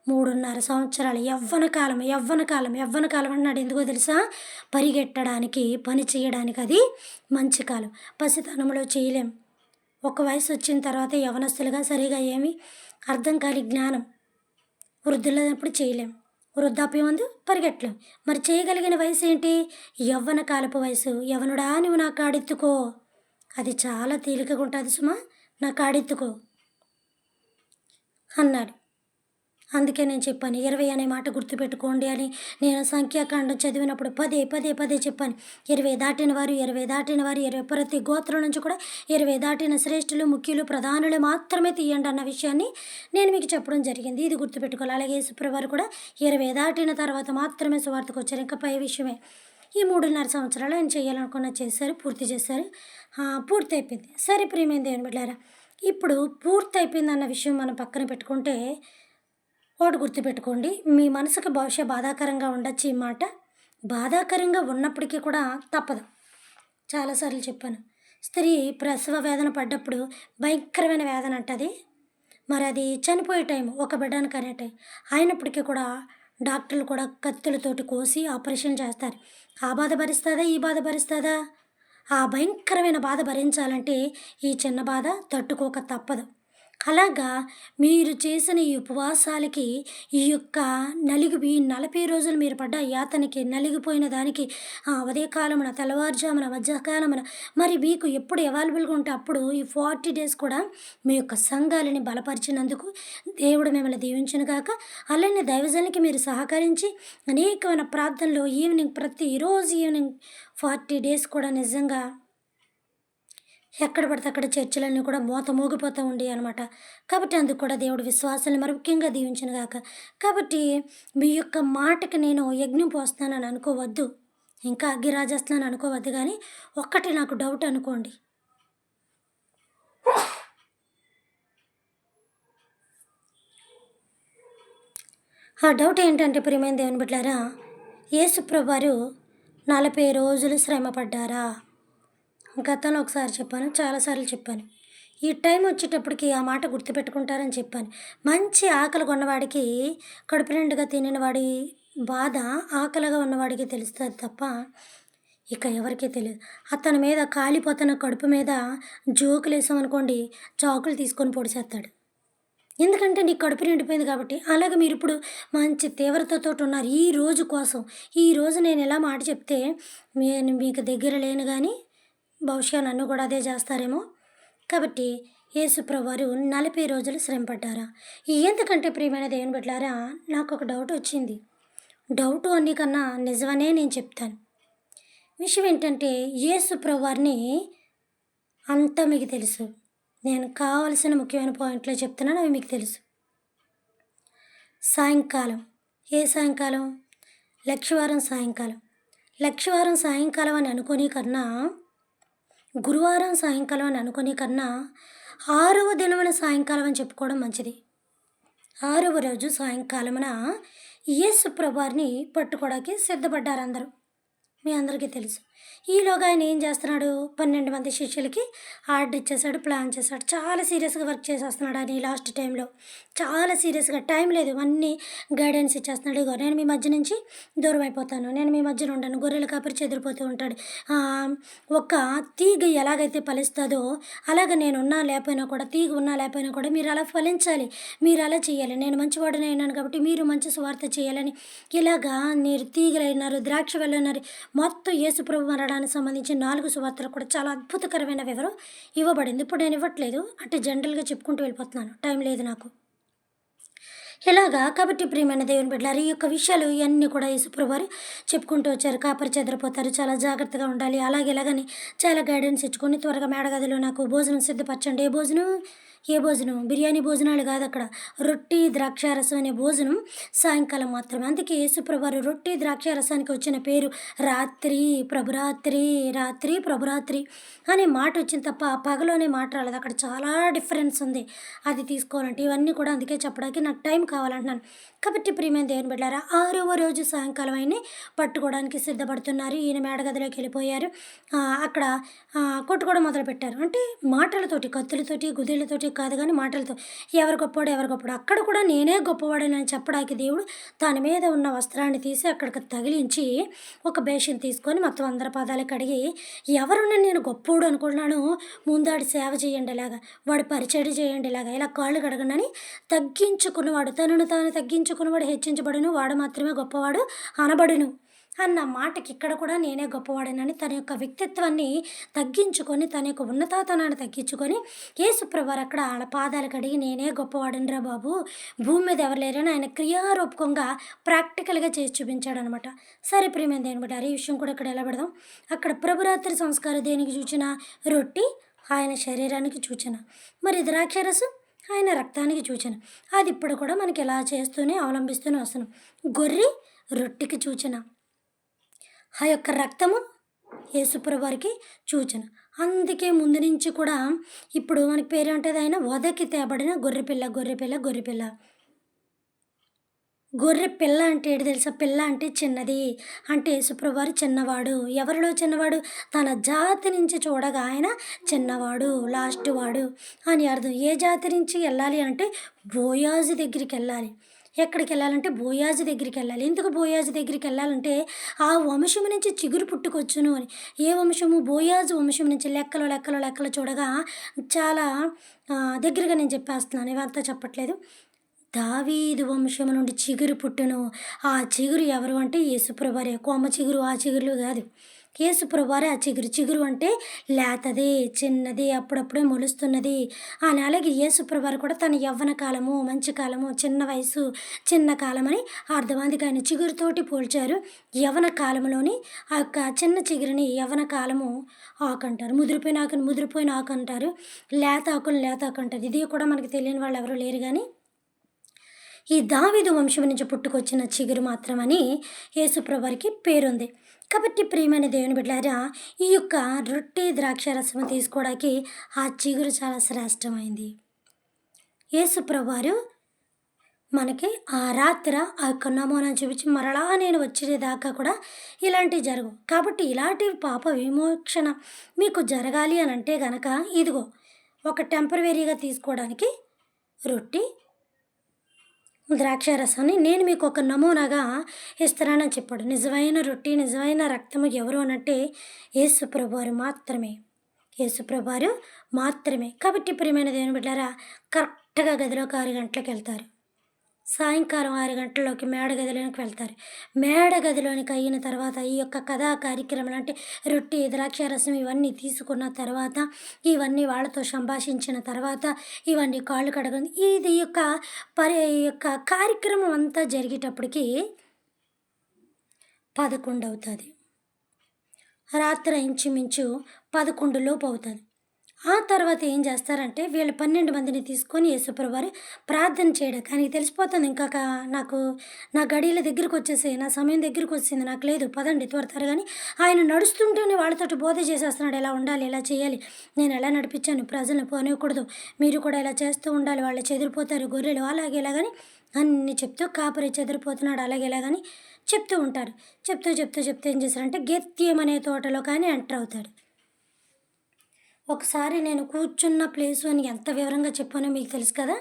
3.5 సంవత్సరాలు యవ్వన కాలం, యవ్వన కాలం, యవ్వన కాలం అన్నాడు. ఎందుకో తెలుసా? పరిగెట్టడానికి, పని చేయడానికి అది మంచి కాలం. పసితనంలో చేయలేం. ఒక వయసు వచ్చిన తర్వాత యవనస్తులుగా సరిగా ఏమి అర్థం కాని జ్ఞానం వృద్ధులైనప్పుడు చేయలేం. వృద్ధాప్యం అందు పరిగెట్టలేం. మరి చేయగలిగిన వయసు ఏంటి? యవ్వన కాలపు వయసు. యవనుడా నువ్వు నా కాడెత్తుకో. అది చాలా తేలికగా ఉంటుంది సుమా. నా కాడెత్తుకో అన్నాడు. అందుకే నేను చెప్పాను 20 అనే మాట గుర్తుపెట్టుకోండి అని. నేను సంఖ్యాకాండం చదివినప్పుడు పదే పదే పదే చెప్పాను. 20 దాటిన వారు, 20 దాటిన వారు, 20 ప్రతి గోత్రం నుంచి కూడా 20 దాటిన శ్రేష్ఠులు, ముఖ్యులు, ప్రధానులు మాత్రమే తీయండి అన్న విషయాన్ని నేను మీకు చెప్పడం జరిగింది. ఇది గుర్తుపెట్టుకోవాలి. అలాగే యేసుప్రభువారు కూడా 20 దాటిన తర్వాత మాత్రమే సువార్తకు వచ్చారు. ఇంకా పై విషయమే. ఈ 3.5 సంవత్సరాలు ఆయన చేయాలనుకున్నది చేశారు, పూర్తి చేశారు. పూర్తి అయిపోయింది. సరే ప్రియమైన దేవుని బిడ్డలారా, ఇప్పుడు పూర్తి అయిపోయింది అన్న విషయం మనం పక్కన పెట్టుకుంటే ఒకటి గుర్తుపెట్టుకోండి. మీ మనసుకు బహుశా బాధాకరంగా ఉండొచ్చు ఈ మాట. బాధాకరంగా ఉన్నప్పటికీ కూడా తప్పదు. చాలాసార్లు చెప్పాను. స్త్రీ ప్రసవ వేదన పడ్డప్పుడు భయంకరమైన వేదన అంటది. మరి అది చనిపోయే టైం, ఒక బిడ్డను కనే టైం. అయినప్పటికీ కూడా డాక్టర్లు కూడా కత్తులతోటి కోసి ఆపరేషన్ చేస్తారు. ఆ బాధ భరిస్తుందా? ఈ బాధ భరిస్తుందా? ఆ భయంకరమైన బాధ భరించాలంటే ఈ చిన్న బాధ తట్టుకోక తప్పదు. అలాగా మీరు చేసిన ఈ ఉపవాసాలకి, ఈ యొక్క ఈ 40 రోజులు మీరు పడ్డ యాతనకి, నలిగిపోయిన దానికి ఉదయకాలమున, తెల్లవారుజామున, మధ్యకాలమున మరి మీకు ఎప్పుడు అవైలబుల్‌గా ఉంటే అప్పుడు ఈ 40 డేస్ కూడా మీ యొక్క సంఘాలని బలపరిచినందుకు దేవుడు మిమ్మల్ని దీవించును గాక. అలానే దైవజనులకి మీరు సహకరించి అనేకమైన ప్రార్థనలు ప్రతిరోజు ఈవినింగ్ 40 డేస్ కూడా నిజంగా ఎక్కడ పడితే అక్కడ చర్చలన్నీ కూడా మోగిపోతూ ఉండేవి అనమాట. కాబట్టి అందుకు కూడా దేవుడు విశ్వాసాన్ని మరి ముఖ్యంగా దీవించునుగాక. కాబట్టి మీ యొక్క మాటకి నేను యజ్ఞం పోస్తున్నానని అనుకోవద్దు. ఇంకా అగ్గి రాజేస్తున్నాను అనుకోవద్దు. కానీ ఒక్కటి నాకు డౌట్ అనుకోండి. ఆ డౌట్ ఏంటంటే ప్రియమైన దేవుని బిడ్డలారా, యేసుప్రభువారు 40 రోజులు శ్రమ పడ్డారా? గతంలో ఒకసారి చెప్పాను, చాలాసార్లు చెప్పాను. ఈ టైం వచ్చేటప్పటికి ఆ మాట గుర్తుపెట్టుకుంటారని చెప్పాను. మంచి ఆకలి కొన్నవాడికి, కడుపు నిండుగా తినిన వాడి బాధ ఆకలిగా ఉన్నవాడికి తెలుస్తుంది తప్ప ఇక ఎవరికీ తెలియదు. అతని మీద కాలిపోతున్న కడుపు మీద జోకులేసామనుకోండి, చాకులు తీసుకొని పొడిచేస్తాడు. ఎందుకంటే నీ కడుపు నిండిపోయింది కాబట్టి. అలాగే మీరిప్పుడు మంచి తీవ్రతతోటి ఉన్నారు ఈ రోజు కోసం. ఈరోజు నేను ఇలా మాట చెప్తే నేను మీకు దగ్గర లేను కానీ బహుశా నన్ను కూడా అదే చేస్తారేమో. కాబట్టి యేసుప్రభువారు 40 రోజులు శ్రమ పడ్డారా? ఎందుకంటే ప్రియమైన దేవుని బిడ్డలారా, నాకొక డౌట్ వచ్చింది. డౌటు అన్ని కన్నా నిజమనే నేను చెప్తాను. విషయం ఏంటంటే యేసుప్రభువారిని అంతా మీకు తెలుసు. నేను కావాల్సిన ముఖ్యమైన పాయింట్లు చెప్తున్నాను, అవి మీకు తెలుసు. సాయంకాలం, ఏ సాయంకాలం? లక్షవారం సాయంకాలం. లక్షవారం సాయంకాలం అని అనుకునే కన్నా, గురువారం సాయంకాలం అని అనుకునే కన్నా 6వ దినమున సాయంకాలం అని చెప్పుకోవడం మంచిది. 6వ రోజు సాయంకాలమున యేసు ప్రభువారిని పట్టుకోవడానికి సిద్ధపడ్డారు అందరూ. మీ అందరికీ తెలుసు. ఈలోగా ఆయన ఏం చేస్తున్నాడు? 12 మంది శిష్యులకి ఆర్డర్ ఇచ్చేసాడు, ప్లాన్ చేశాడు. చాలా సీరియస్గా వర్క్ చేసేస్తున్నాడు ఆయన ఈ లాస్ట్ టైంలో. చాలా సీరియస్గా టైం లేదు, అన్నీ గైడెన్స్ ఇచ్చేస్తున్నాడు. ఇగో నేను మీ మధ్య నుంచి దూరం అయిపోతాను, నేను మీ మధ్యలో ఉండను. గొర్రెల కాపరి చెదిరిపోతూ ఉంటాడు. ఒక తీగ ఎలాగైతే ఫలిస్తుందో అలాగ నేను ఉన్నా లేకపోయినా కూడా, తీగ ఉన్నా లేకపోయినా కూడా మీరు అలా ఫలించాలి, మీరు అలా చేయాలి. నేను మంచివాడిని అయినాను కాబట్టి మీరు మంచి సువార్త చేయాలని ఇలాగా మీరు తీగలైనారు, ద్రాక్ష వెళ్ళన్నారు. మొత్తం యేసుప్రభు మరణానికి సంబంధించి 4 సువార్తలు కూడా చాలా అద్భుతకరమైన వివరం ఇవ్వబడింది. ఇప్పుడు నేను ఇవ్వట్లేదు, అంటే జనరల్గా చెప్పుకుంటూ వెళ్ళిపోతున్నాను, టైం లేదు నాకు. ఇలాగా కాబట్టి ప్రియమైన దేవుని బిడ్డలారా, ఈ యొక్క విషయాలు ఇవన్నీ కూడా యేసుప్రభువారు చెప్పుకుంటూ వచ్చారు. కాపరి చెదరిపోతారు, చాలా జాగ్రత్తగా ఉండాలి, అలాగే ఇలాగని చాలా గైడెన్స్ ఇచ్చుకొని త్వరగా మేడగదిలో నాకు భోజనం సిద్ధపరచండి. ఏ భోజనం? ఏ భోజనం? బిర్యానీ భోజనాలు కాదు అక్కడ. రొట్టి, ద్రాక్షారసం అనే భోజనం సాయంకాలం మాత్రమే. అందుకే యేసుప్రభువారు రొట్టి, ద్రాక్షారసానికి వచ్చిన పేరు రాత్రి, ప్రభురాత్రి, రాత్రి, ప్రభురాత్రి అనే మాట వచ్చింది తప్ప పగలు అనే మాట రాలేదు. అక్కడ చాలా డిఫరెన్స్ ఉంది. అది తీసుకోవాలంటే ఇవన్నీ కూడా అందుకే చెప్పడానికి నాకు టైం కావాలంటున్నాను. కాబట్టి ప్రియమైన దేవుని బిడ్డలారా, 6వ రోజు సాయంకాలం ఆయన్ని పట్టుకోవడానికి సిద్ధపడుతున్నారు. ఈయన మేడగదిలోకి వెళ్ళిపోయారు. అక్కడ కొట్టుకోవడం మొదలుపెట్టారు. అంటే మాటలతోటి, కత్తులతోటి, గుదిళ్ళతోటి కాదు గానీ మాటలతో. ఎవరు గొప్పోడు, ఎవరు గొప్పోడు. అక్కడ కూడా నేనే గొప్పవాడినని చెప్పడానికి దేవుడు తన మీద ఉన్న వస్త్రాన్ని తీసి అక్కడికి తగిలించి ఒక బేషన్ తీసుకొని మొత్తం అందరి పాదాలు కడిగి, ఎవరున్నా నేను గొప్పోడు అనుకుంటున్నాను, ముందాడి సేవ చేయండి ఇలాగా, వాడి పరిచర్య చేయండి ఇలాగా, ఇలా కాళ్ళు కడగండి అని తగ్గించుకున్నవాడు, తనను తాను తగ్గించుకున్నవాడు హెచ్చించబడును, వాడు మాత్రమే గొప్పవాడు అనబడును అన్న మాటకి ఇక్కడ కూడా నేనే గొప్పవాడినని తన యొక్క వ్యక్తిత్వాన్ని తగ్గించుకొని, తన యొక్క ఉన్నతాతనాన్ని తగ్గించుకొని, యేసుప్రభువారు అక్కడ ఆళ్ళ పాదాలు కడిగి నేనే గొప్పవాడినిరా బాబు, భూమి మీద ఎవరు లేరని ఆయన క్రియారూపకంగా ప్రాక్టికల్‌గా చేసి చూపించాడనమాట. సరే ప్రియమైన దేవుని బిడ్డారా, ఈ విషయం కూడా ఇక్కడ ఎలా పెడదాం. అక్కడ ప్రభురాత్రి సంస్కారం దేనికి సూచన? రొట్టి ఆయన శరీరానికి సూచన. మరి ద్రాక్షారసం ఆయన రక్తానికి సూచన. అది ఇప్పుడు కూడా మనకి ఇలా చేస్తూనే అవలంబిస్తూనే వస్తున్నాం. గొర్రె రొట్టెకి సూచన. ఆ యొక్క రక్తము యేసుప్రభువారికి సూచన. అందుకే ముందు నుంచి కూడా ఇప్పుడు మనకి పేరేంటది, ఆయన వధకి తేబడిన గొర్రెపిల్ల, గొర్రెపిల్ల, గొర్రెపిల్ల. గొర్రె పిల్ల అంటే ఏంటి తెలుసా? పిల్ల అంటే చిన్నది. అంటే యేసుప్రభువారు చిన్నవాడు. ఎవరిలో చిన్నవాడు? తన జాతి నుంచి చూడగా ఆయన చిన్నవాడు, లాస్ట్ వాడు అని అర్థం. ఏ జాతి నుంచి వెళ్ళాలి అంటే బోయాజు దగ్గరికెళ్ళాలి. ఎక్కడికెళ్ళాలంటే బోయాజు దగ్గరికెళ్ళాలి. ఎందుకు బోయాజు దగ్గరికెళ్ళాలంటే ఆ వంశము నుంచి చిగురు పుట్టుకొచ్చును అని. ఏ వంశము? బోయాజు వంశం నుంచి. లెక్కలో లెక్కలో లెక్కలు చూడగా చాలా దగ్గరగా నేను చెప్పేస్తున్నాను, ఇవంతా చెప్పట్లేదు. దావీదు వంశము నుండి చిగురు పుట్టును. ఆ చిగురు ఎవరు అంటే యేసుప్రభువారే. కొమ్మ చిగురు, ఆ చిగురులు కాదు. యేసుప్రభువారే ఆ చిగురు. చిగురు అంటే లేతది, చిన్నది, అప్పుడప్పుడే మొలుస్తున్నది అని. అలాగే యేసుప్రభువారు కూడా తన యవ్వన కాలము, మంచి కాలము, చిన్న వయసు, చిన్న కాలమని అర్థం. అందుకే ఆయన చిగురుతోటి పోల్చారు. యవ్వన కాలంలోని ఆ యొక్క చిన్న చిగురుని యవ్వన కాలము ఆకు అంటారు. ముదిరిపోయిన ఆకుని ముదిరిపోయిన ఆకు అంటారు. లేత ఆకుని లేత ఆకు అంటారు. ఇది కూడా మనకు తెలియని వాళ్ళు ఎవరు లేరు కానీ ఈ దావీదు వంశం నుంచి పుట్టుకొచ్చిన చిగురు మాత్రమని యేసుప్రభువారికి పేరుంది. కాబట్టి ప్రియమైన దేవుని బిడ్డలారా, ఈ యొక్క రొట్టె ద్రాక్షారసం తీసుకోవడానికి ఆ చిగురు చాలా శ్రేష్టమైంది. యేసుప్రభువారు మనకి ఆ రాత్ర ఆ యొక్క నమూనా చూపించి మరలా నేను వచ్చేదాకా కూడా ఇలాంటివి జరగవు. కాబట్టి ఇలాంటి పాప విమోచన మీకు జరగాలి అని అంటే గనక ఇదిగో ఒక టెంపరవరీగా తీసుకోవడానికి రొట్టె, ద్రాక్షారసాన్ని నేను మీకు ఒక నమూనాగా ఇస్తున్నానని చెప్పాడు. నిజమైన రొట్టె, నిజమైన రక్తము ఎవరు అనంటే యేసుప్రభువారు మాత్రమే. యేసుప్రభువారు మాత్రమే. కాబట్టి ప్రియమైన దేవుని బిడ్డలారా, కరెక్ట్‌గా గదిలోకి 6 గంటలకు వెళ్తారు. సాయంకాలం 6 గంటల్లోకి మేడ గదిలోనికి వెళ్తారు. మేడ గదిలోనికి అయిన తర్వాత ఈ యొక్క కథా కార్యక్రమాలు అంటే రొట్టె, ద్రాక్షారసం ఇవన్నీ తీసుకున్న తర్వాత, ఇవన్నీ వాళ్ళతో సంభాషించిన తర్వాత, ఇవన్నీ కాళ్ళు కడగడం, ఇది యొక్క ఈ యొక్క కార్యక్రమం అంతా జరిగేటప్పటికి 11 అవుతుంది. రాత్రి ఇంచుమించు 11 లోపు అవుతుంది. ఆ తర్వాత ఏం చేస్తారంటే వీళ్ళు 12 మందిని తీసుకొని యేసుప్రభువారు ప్రార్థన చేయడానికి ఆయనకి తెలిసిపోతుంది ఇంకా నాకు నా గడియల దగ్గరికి వచ్చేసాయి, నా సమయం దగ్గరికి వచ్చింది, నాకు లేదు పదండి త్వరగాని. ఆయన నడుస్తుంటేనే వాళ్ళతోటి బోధ చేసేస్తున్నాడు. ఎలా ఉండాలి, ఎలా చేయాలి, నేను ఎలా నడిపించాను, ప్రజలను పోనివ్వకూడదు, మీరు కూడా ఇలా చేస్తూ ఉండాలి, వాళ్ళు చెదిరిపోతారు గొర్రెలు, అలాగే ఇలాగని అన్నీ చెప్తూ కాపరి చెదిరిపోతున్నాడు అలాగే ఇలాగని చెప్తూ ఉంటారు. చెప్తూ ఏం చేశారంటే గెత్యం అనే తోటలో కానీ ఎంటర్ అవుతాడు. ఒకసారి నేను కూర్చున్న ప్లేసు అని ఎంత వివరంగా చెప్పానో మీకు తెలుసు కదా.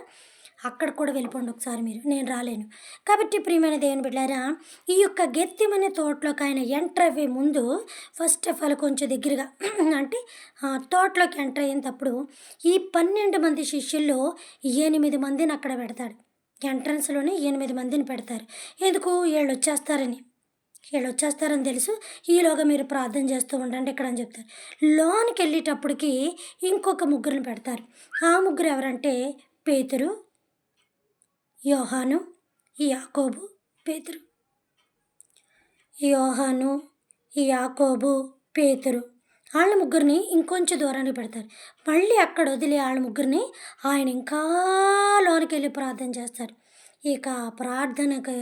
అక్కడికి కూడా వెళ్ళిపోండి ఒకసారి మీరు, నేను రాలేను. కాబట్టి ప్రియమైన దేవుని బిడ్డలారా, ఈ యొక్క గెత్యం అనే తోటలోకి ఆయన ఎంటర్ అయ్యే ముందు ఫస్ట్ ఆఫ్ ఆల్ కొంచెం దగ్గరగా అంటే తోటలోకి ఎంటర్ అయినప్పుడు ఈ 12 మంది శిష్యుల్లో 8 మందిని అక్కడ పెడతాడు. ఎంట్రన్స్‌లోనే 8 మందిని పెడతారు. ఎందుకు? వీళ్ళొచ్చేస్తారని తెలుసు. ఈలోగా మీరు ప్రార్థన చేస్తూ ఉండండి ఇక్కడ అని చెప్తారు. లోనికి ఇంకొక ముగ్గురిని పెడతారు. ఆ ముగ్గురు ఎవరంటే పేతురు, యోహాను, యాకోబు. పేతురు, యోహాను, యాకోబు, పేతురు ఆళ్ళ ముగ్గురిని ఇంకొంచెం దూరానికి పెడతారు. మళ్ళీ అక్కడ వదిలి ఆళ్ళ ముగ్గురిని ఆయన ఇంకా లోనకెళ్ళి ప్రార్థన చేస్తారు. ఇక ఆ ప్రార్థనకి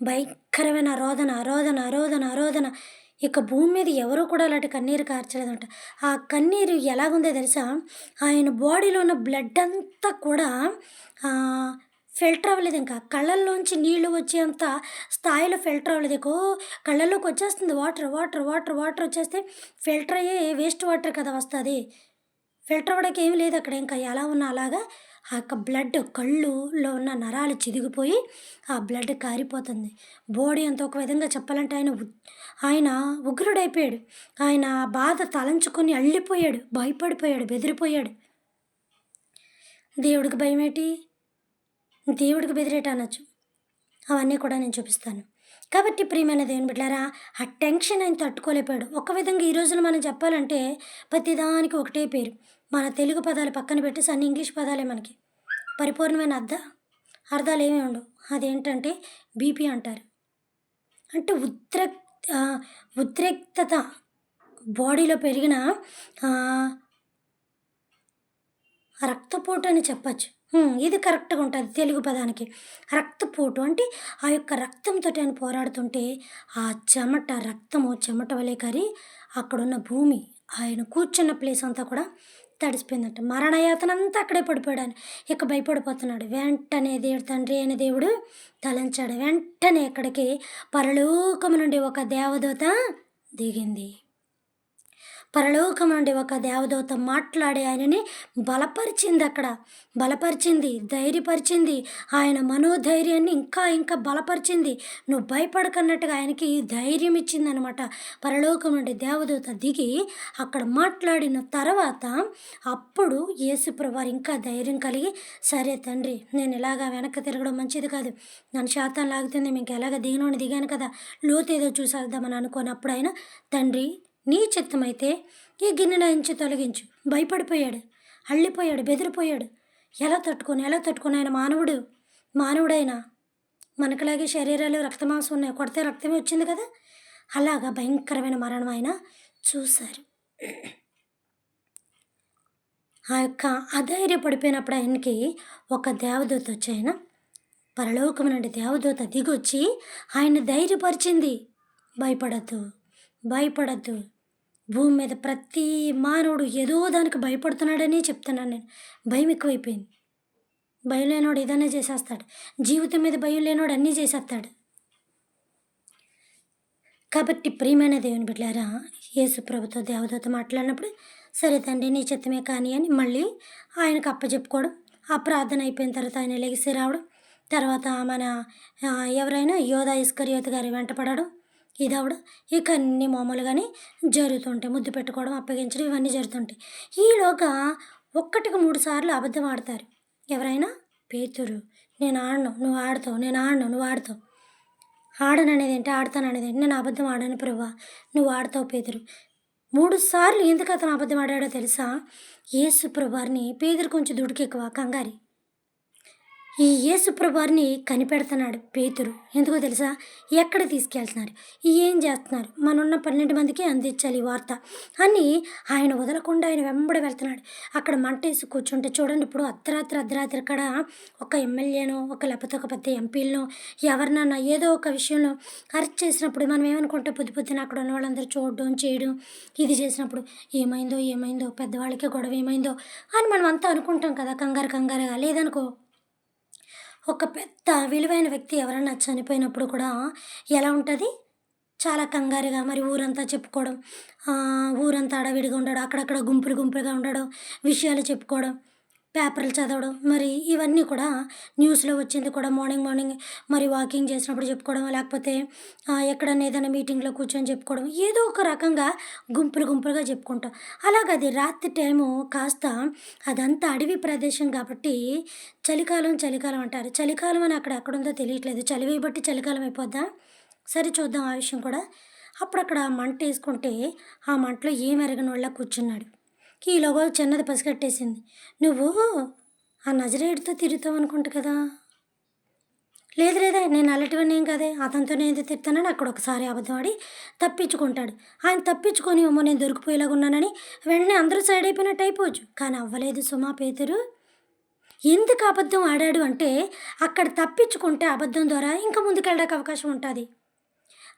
భయంకరమైన రోదన, రోదన, రోదన, రోదన. ఇక భూమి మీద ఎవరు కూడా అలాంటి కన్నీరు కార్చలేదంట. ఆ కన్నీరు ఎలాగుందో తెలుసా? ఆయన బాడీలో ఉన్న బ్లడ్ అంతా కూడా ఆహ్, ఫిల్టర్ అవ్వలేదింక. కళ్ళల్లోంచి నీళ్ళు వచ్చేంత స్థాయిలో ఫిల్టర్ అవ్వలేదు. కళ్ళల్లోకి వచ్చేస్తుంది వాటర్, వాటర్, వాటర్, వాటర్ వచ్చేస్తే ఫిల్టర్ అయ్యి వేస్ట్ వాటర్ కదా వస్తది. ఫిల్టర్ అవ్వడానికి ఏమి లేదు అక్కడ ఇంకా. ఎలా ఉన్నా అలాగా ఆ యొక్క బ్లడ్ కళ్ళులో ఉన్న నరాలు చిదిగిపోయి ఆ బ్లడ్ కారిపోతుంది. బాడీ అంతా ఒక విధంగా చెప్పాలంటే ఆయన ఉగ్రుడైపోయాడు. ఆయన ఆ బాధ తలంచుకొని అల్లిపోయాడు, భయపడిపోయాడు, బెదిరిపోయాడు. దేవుడికి భయమేటి? దేవుడికి బెదిరేటి అనొచ్చు. అవన్నీ కూడా నేను చూపిస్తాను. కాబట్టి ప్రియమైన దేవుని బిడ్డలారా, ఆ టెన్షన్ ఆయన తట్టుకోలేకపోయాడు. ఒక విధంగా ఈ రోజున మనం చెప్పాలంటే ప్రతిదానికి ఒకటే పేరు. మన తెలుగు పదాలు పక్కన పెట్టేసి అన్ని ఇంగ్లీష్ పదాలే మనకి. పరిపూర్ణమైన అర్థాలేమీ ఉండవు. అదేంటంటే బీపీ అంటారు. అంటే ఉద్రిక్తత బాడీలో పెరిగిన ఆహ్, రక్తపోటు అని చెప్పచ్చు. ఇది కరెక్ట్‌గా ఉంటది తెలుగు పదానికి. రక్తపోటు అంటే ఆ యొక్క రక్తంతోటి ఆయన పోరాడుతుంటే, ఆ చెమట రక్తము చెమట వలె కరి అక్కడున్న భూమి, ఆయన కూర్చున్న ప్లేస్ అంతా కూడా తడిసిపోయిందంట. మరణయాతనంతా అక్కడే పడిపోయాడాయన. ఇక భయపడిపోతున్నాడు. వెంటనే తండ్రి అయిన దేవుడు తలంచాడు. వెంటనే అక్కడికి పరలోకము నుండి ఒక దేవదూత దిగింది. పరలోకం నుండి ఒక దేవదూత మాట్లాడి ఆయనని బలపరిచిందక్కడ. బలపరిచింది, ధైర్యపరిచింది. ఆయన మనోధైర్యాన్ని ఇంకా ఇంకా బలపరిచింది. నువ్వు భయపడకన్నట్టుగా ఆయనకి ధైర్యం ఇచ్చిందనమాట. పరలోకం నుండి దేవదూత దిగి అక్కడ మాట్లాడిన తర్వాత అప్పుడు యేసుప్రభువారు ఇంకా ధైర్యం కలిగి, సరే తండ్రి, నేను ఇలాగా వెనక్కి తిరగడం మంచిది కాదు. నన్ను శాతం లాగుతుంది. మీకు ఎలాగ దిగినోడిని దిగాను కదా, లోతేదో చూసేద్దామని అనుకోనప్పుడు ఆయన, తండ్రి నీ చిత్తమైతే ఈ గిన్నె నా నుంచి తొలగించు. భయపడిపోయాడు, అల్లిపోయాడు, బెదిరిపోయాడు. ఎలా తట్టుకొని ఆయన మానవుడైనా మనకులాగే శరీరాలు రక్తమాంసం ఉన్నాయి. కొడితే రక్తమే వచ్చింది కదా, అలాగా భయంకరమైన మరణం ఆయన చూశారు. ఆ యొక్క అధైర్యపడిపోయినప్పుడు ఆయనకి ఒక దేవదూత వచ్చి ఆయన పరలోకం నుండి దేవదూత దిగొచ్చి ఆయన ధైర్యపరిచింది. భయపడద్దు, భయపడద్దు. భూమి మీద ప్రతి మానవుడు ఏదో దానికి భయపడుతున్నాడని చెప్తున్నాను నేను. భయం ఎక్కువైపోయింది. భయం లేనోడు ఏదైనా చేసేస్తాడు. జీవితం మీద భయం లేనోడు అన్నీ చేసేస్తాడు. కాబట్టి ప్రియమైన దేవుని బిడ్డలారా, యేసు ప్రభుతో దేవదూత మాట్లాడినప్పుడు, సరే తండ్రి నీ చిత్తమే కానీ అని మళ్ళీ ఆయనకు అప్పచెప్పుకోవడం. ఆ ప్రార్థన అయిపోయిన తర్వాత ఆయన లెగిసి రావడం. తర్వాత మన ఎవరైనా యోధా ఇస్కరియోతు గారి వెంట పడడం. ఇదవడం. ఇక అన్నీ మామూలుగానే జరుగుతుంటాయి. ముద్దు పెట్టుకోవడం, అప్పగించడం ఇవన్నీ జరుగుతుంటాయి. ఈలోగా ఒక్కటికి 3 సార్లు అబద్ధం ఆడతారు. ఎవరైనా? పేతురు. నేను ఆడను, నువ్వు ఆడతావు. నేను ఆడను, నువ్వు ఆడతావు. ఆడననేదేంటి, ఆడతాననేదేంటి? నేను అబద్ధం ఆడను ప్రభువా, నువ్వు ఆడతావు పేతురు. 3 సార్లు ఎందుకు అతను అబద్ధం ఆడాడో తెలుసా? యేసు ప్రభువారిని పేతురు కొంచెం దుడుకెక్కువ, కంగారి. ఈ యేసుప్రభువారిని కనిపెడుతున్నాడు పేతురు. ఎందుకో తెలుసా? ఎక్కడ తీసుకెళ్తున్నారు, ఏం చేస్తున్నారు, మనున్న 12 మందికి అందించాలి ఈ వార్త అని ఆయన వదలకుండా ఆయన వెంబడి వెళ్తున్నాడు. అక్కడ మంటేసి కూర్చుంటే చూడండి, ఇప్పుడు అర్ధరాత్రి అక్కడ ఒక ఎమ్మెల్యేనో లేకపోతే ఒక పెద్ద ఎంపీలనో ఎవరినన్నా ఏదో ఒక విషయంలో అరెస్ట్ చేసినప్పుడు మనం ఏమనుకుంటాం, పొద్దున అక్కడ ఉన్న వాళ్ళందరూ చూడడం చేయడం ఇది చేసినప్పుడు ఏమైందో పెద్దవాళ్ళకే గొడవ ఏమైందో అని మనం అంతా అనుకుంటాం కదా, కంగారుగా. లేదనుకో, ఒక పెద్ద విలువైన వ్యక్తి ఎవరన్నా చనిపోయినప్పుడు కూడా ఎలా ఉంటుంది, చాలా కంగారుగా మరి ఊరంతా చెప్పుకోవడం, ఊరంతా హడావిడిగా ఉండడం, అక్కడక్కడ గుంపులుగా ఉండడం, విషయాలు చెప్పుకోవడం, పేపర్లు చదవడం, మరి ఇవన్నీ కూడా న్యూస్లో వచ్చింది కూడా మార్నింగ్ మరి వాకింగ్ చేసినప్పుడు చెప్పుకోవడం, లేకపోతే ఎక్కడన్నా ఏదైనా మీటింగ్లో కూర్చొని చెప్పుకోవడం, ఏదో ఒక రకంగా గుంపులుగా చెప్పుకుంటాం. అలాగ అది రాత్రి టైము కాస్త అదంతా అడవి ప్రదేశం కాబట్టి చలికాలం అంటారు. చలికాలం అని అక్కడ ఎక్కడుందో తెలియట్లేదు. చలివి బట్టి చలికాలం అయిపోద్దా? సరే చూద్దాం ఆ విషయం కూడా. అప్పుడక్కడ మంట వేసుకుంటే ఆ మంటలో ఏం ఎరగనోళ్ళ కూర్చున్నాడు. ఈలోగా చిన్నది పసిగట్టేసింది. నువ్వు ఆ నజరేయుడితో తిరుగుతావు అనుకుంటా కదా, లేదు లేదే నేను అలాంటివన్నీ ఏం కాదే అతనితో నేను ఎందుకు తిడతానని అక్కడ ఒకసారి అబద్ధం ఆడి తప్పించుకుంటాడు. ఆయన తప్పించుకొని అమ్మో నేను దొరికిపోయేలాగా ఉన్నానని వెంటనే అందరూ సైడ్ అయిపోయినట్టు అయిపోవచ్చు. కానీ అవ్వలేదు సుమా పేతురు. ఎందుకు అబద్ధం ఆడాడు అంటే అక్కడ తప్పించుకుంటే అబద్ధం ద్వారా ఇంకా ముందుకెళ్ళడానికి అవకాశం ఉంటుంది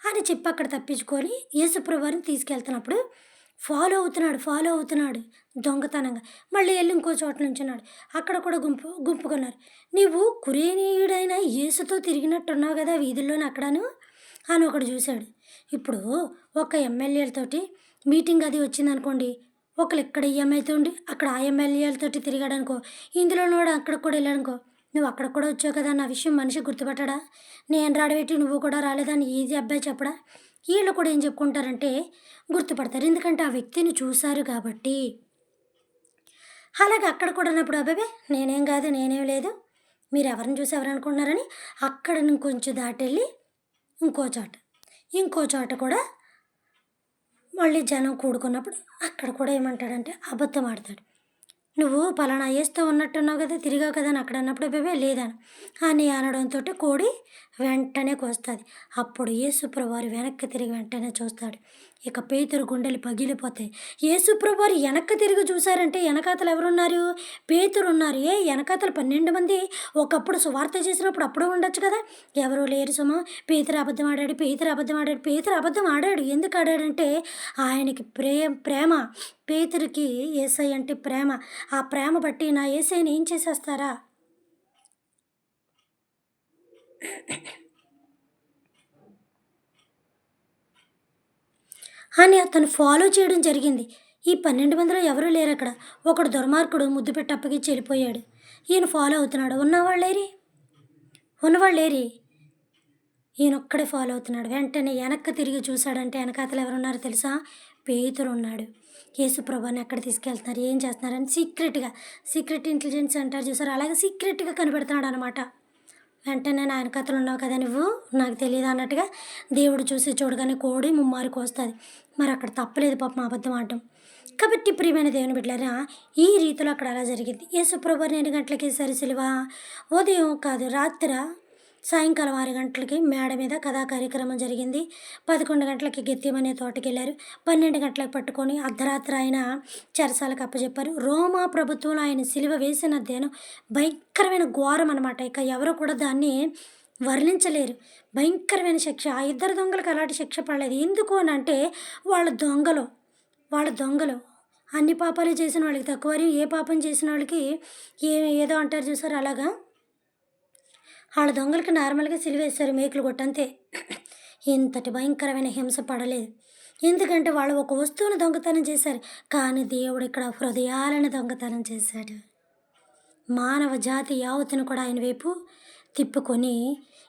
అని చెప్పి అక్కడ తప్పించుకొని యేసుప్రభువారిని తీసుకెళ్తున్నప్పుడు ఫాలో అవుతున్నాడు దొంగతనంగా. మళ్ళీ వెళ్ళి ఇంకో చోట నుంచున్నాడు. అక్కడ కూడా గుంపుకున్నారు. నీవు కురేనీయుడైన యేసుతో తిరిగినట్టున్నావు కదా వీధుల్లోని అక్కడను అని ఒకడు చూశాడు. ఇప్పుడు ఒక ఎమ్మెల్యేలతోటి మీటింగ్ అది వచ్చిందనుకోండి, ఒకళ్ళు ఇక్కడ ఈ ఎమ్మెల్యేతో ఉండి అక్కడ ఆ ఎమ్మెల్యేలతోటి తిరిగాడనుకో, ఇందులోనోడు అక్కడికి కూడా వెళ్ళాడనుకో, నువ్వు అక్కడికి కూడా వచ్చావు కదా అన్న విషయం మనిషి గుర్తుపట్టడా? నేను రాడబెట్టి నువ్వు కూడా రాలేదని ఈజీ అబ్బాయి చెప్పడా? వీళ్ళు కూడా ఏం చెప్పుకుంటారంటే గుర్తుపడతారు. ఎందుకంటే ఆ వ్యక్తిని చూశారు కాబట్టి. అలాగే అక్కడ కూడా ఉన్నప్పుడు అబ్బాబే నేనేం కాదు నేనేం లేదు మీరు ఎవరిని చూసి ఎవరు అనుకుంటున్నారని అక్కడ ఇంకొంచెం దాటెళ్ళి ఇంకో చోట కూడా మళ్ళీ జనం కూడుకున్నప్పుడు అక్కడ కూడా ఏమంటాడంటే అబద్ధం ఆడతాడు. నువ్వు పలానా యేసుతో ఉన్నట్టున్నావు కదా తిరిగావు కదా అని అక్కడ అన్నప్పుడు బేబే లేదని అని అనడంతో కోడి వెంటనే కోస్తుంది. అప్పుడు యేసుప్రభువారు వెనక్కి తిరిగి వెంటనే చూస్తాడు. ఇక పేతురు గుండెలు పగిలిపోతాయి. యేసుప్రభువారు వెనక్కి తిరిగి చూశారంటే వెనకాతలు ఎవరున్నారు? పేతురు ఉన్నారు. వెనకాతలు 12 మంది ఒకప్పుడు సువార్త చేసినప్పుడు అప్పుడు ఉండొచ్చు కదా. ఎవరు లేరు సుమా. పేతురు అబద్ధం ఆడాడు. పేతురు అబద్ధం ఆడాడు. ఎందుకు ఆడాడంటే ఆయనకి ప్రేమ పేతురికి యేసయ్య అంటే ప్రేమ. ఆ ప్రేమ బట్టి నా యేసయ్యని ఏం చేసేస్తారా అని అతను ఫాలో చేయడం జరిగింది. ఈ 12 మందిలో ఎవరూ లేరు అక్కడ. ఒకడు దుర్మార్గుడు ముద్దు పెట్టి అప్పగిచ్చి వెళ్ళిపోయాడు. ఈయన ఫాలో అవుతున్నాడు. ఉన్నవాళ్ళేరి ఈయనొక్కడే ఫాలో అవుతున్నాడు. వెంటనే వెనక్కి తిరిగి చూశాడంటే వెనకాతలు ఎవరున్నారో తెలుసా? పేతురు ఉన్నాడు. యేసుప్రభుని ఎక్కడ తీసుకెళ్తున్నారు ఏం చేస్తున్నారని సీక్రెట్ ఇంటెలిజెన్స్ అంటారు చూసారు, అలాగే సీక్రెట్గా కనిపెడుతున్నాడు అనమాట. వెంటనే నా వెనకాతలు ఉన్నావు కదా నువ్వు నాకు తెలియదు అన్నట్టుగా దేవుడు చూసి చూడగానే కోడి ముమ్మారికి వస్తుంది. మరి అక్కడ తప్పలేదు పాపం అబద్ధం ఆడటం. కాబట్టి ప్రియమైన దేవుని బిడ్డలారా ఈ రీతిలో అక్కడ అలా జరిగింది. యేసుప్రభు 2 గంటలకి వేశారు సిలువ. ఉదయం కాదు సాయంకాలం 6 గంటలకి మేడ మీద కథా కార్యక్రమం జరిగింది. 11 గంటలకి గెత్తిమనే తోటకి వెళ్ళారు. 12 గంటలకు పట్టుకొని అర్ధరాత్రి ఆయన చెరసాలకు అప్పచెప్పారు. రోమా ప్రభుత్వంలో ఆయన సిలువ వేసిన దినం భయంకరమైన ఘోరం అనమాట. ఇక ఎవరు కూడా దాన్ని వర్ణించలేరు. భయంకరమైన శిక్ష. ఆ ఇద్దరు దొంగలకు అలాంటి శిక్ష పడలేదు. ఎందుకు అని అంటే వాళ్ళ దొంగలు అన్ని పాపాలు చేసిన వాళ్ళకి తక్కువ, ఏ పాపం చేసిన వాళ్ళకి ఏదో అంటారు చూసారు, అలాగా వాళ్ళ దొంగలకి నార్మల్గా సిలువేశారు మేకులు కొట్టంతే. ఇంతటి భయంకరమైన హింస పడలేదు. ఎందుకంటే వాళ్ళు ఒక వస్తువును దొంగతనం చేశారు. కానీ దేవుడు ఇక్కడ హృదయాలను దొంగతనం చేశాడు. మానవ జాతి యావత్తును కూడా ఆయన వైపు తిప్పుకొని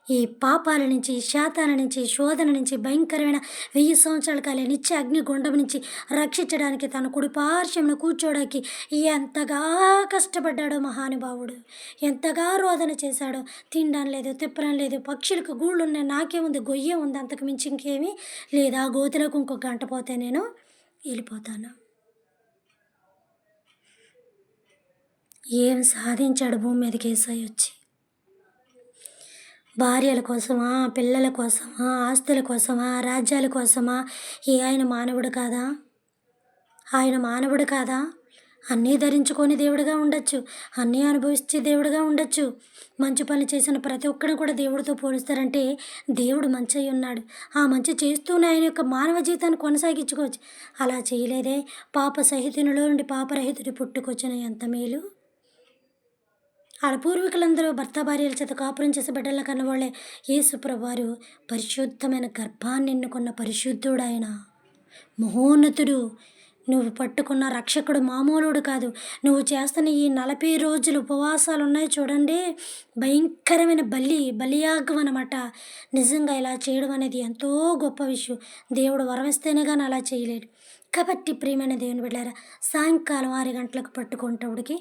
ఈ పాపాల నుంచి, శాతాల నుంచి, శోధన నుంచి, భయంకరమైన 1000 సంవత్సరాల కాలే నిత్య అగ్నిగుండం నుంచి రక్షించడానికి తన కుడి పార్శ్వమున కూర్చోడానికి ఎంతగా కష్టపడ్డాడో మహానుభావుడు. ఎంతగా రోదన చేశాడో. తినడం లేదు, తిప్పడం లేదు, పక్షులకు గూళ్ళు ఉన్నాయి, నాకేముంది గొయ్యే ఉంది, అంతకు మించి ఇంకేమీ లేదు. ఆ గోతులకు ఇంకొక గంట పోతే నేను వెళ్ళిపోతాను. ఏం సాధించాడు భూమి మీదకి యేసయ్య వచ్చి? భార్యల కోసమా, పిల్లల కోసమా, ఆస్తుల కోసమా, రాజ్యాల కోసమా? ఆయన మానవుడు కాదా? అన్నీ ధరించుకొని దేవుడిగా ఉండొచ్చు, అన్నీ అనుభవించే దేవుడిగా ఉండొచ్చు. మంచి పనులు చేసిన ప్రతి ఒక్కరిని కూడా దేవుడితో పోలుస్తారంటే దేవుడు మంచి అయి ఉన్నాడు. ఆ మంచి చేస్తూనే ఆయన యొక్క మానవ జీవితాన్ని కొనసాగించుకోవచ్చు. అలా చేయలేదే. పాప సహితునిలో నుండి పాపరహితుడి పుట్టుకొచ్చిన ఎంత మేలు. వాళ్ళ పూర్వీకులందరూ భర్త భార్యల చేత కాపురం చేసి బిడ్డల కన్నవాళ్ళే. యేసుప్రభువారు పరిశుద్ధమైన గర్భాన్ని ఎన్నుకున్న పరిశుద్ధుడు ఆయన, మహోన్నతుడు. నువ్వు పట్టుకున్న రక్షకుడు మామూలుడు కాదు. నువ్వు చేస్తున్న ఈ 40 రోజులు ఉపవాసాలు ఉన్నాయి చూడండి, భయంకరమైన బలియాగం అనమాట. నిజంగా ఇలా చేయడం అనేది ఎంతో గొప్ప విషయం. దేవుడు వరమిస్తేనే కానీ అలా చేయలేడు. కాబట్టి ప్రియమైన దేవుని బిడ్డారా, సాయంకాలం 6 గంటలకు పట్టుకుంటేడికి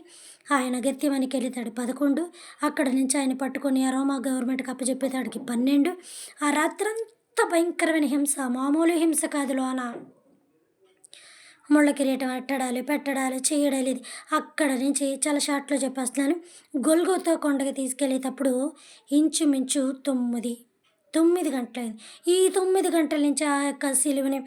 ఆయన గెత్తిమనికి వెళ్తాడు 11. అక్కడ నుంచి ఆయన పట్టుకొని ఆ రోమా గవర్నమెంట్కి అప్పచెప్పేతాడికి 12. ఆ రాత్రంతా భయంకరమైన హింస, మామూలు హింస కాదు. లోన ముళ్ళ కిరీటం పెట్టడాలు చేయడాలు ఇది. అక్కడ నుంచి చాలా షార్ట్‌లో చెప్పేస్తున్నాను. గొల్గోతా కొండకి తీసుకెళ్ళేటప్పుడు ఇంచుమించు 9 గంటలయింది. ఈ 9 గంటల నుంచి ఆ యొక్క సిలువని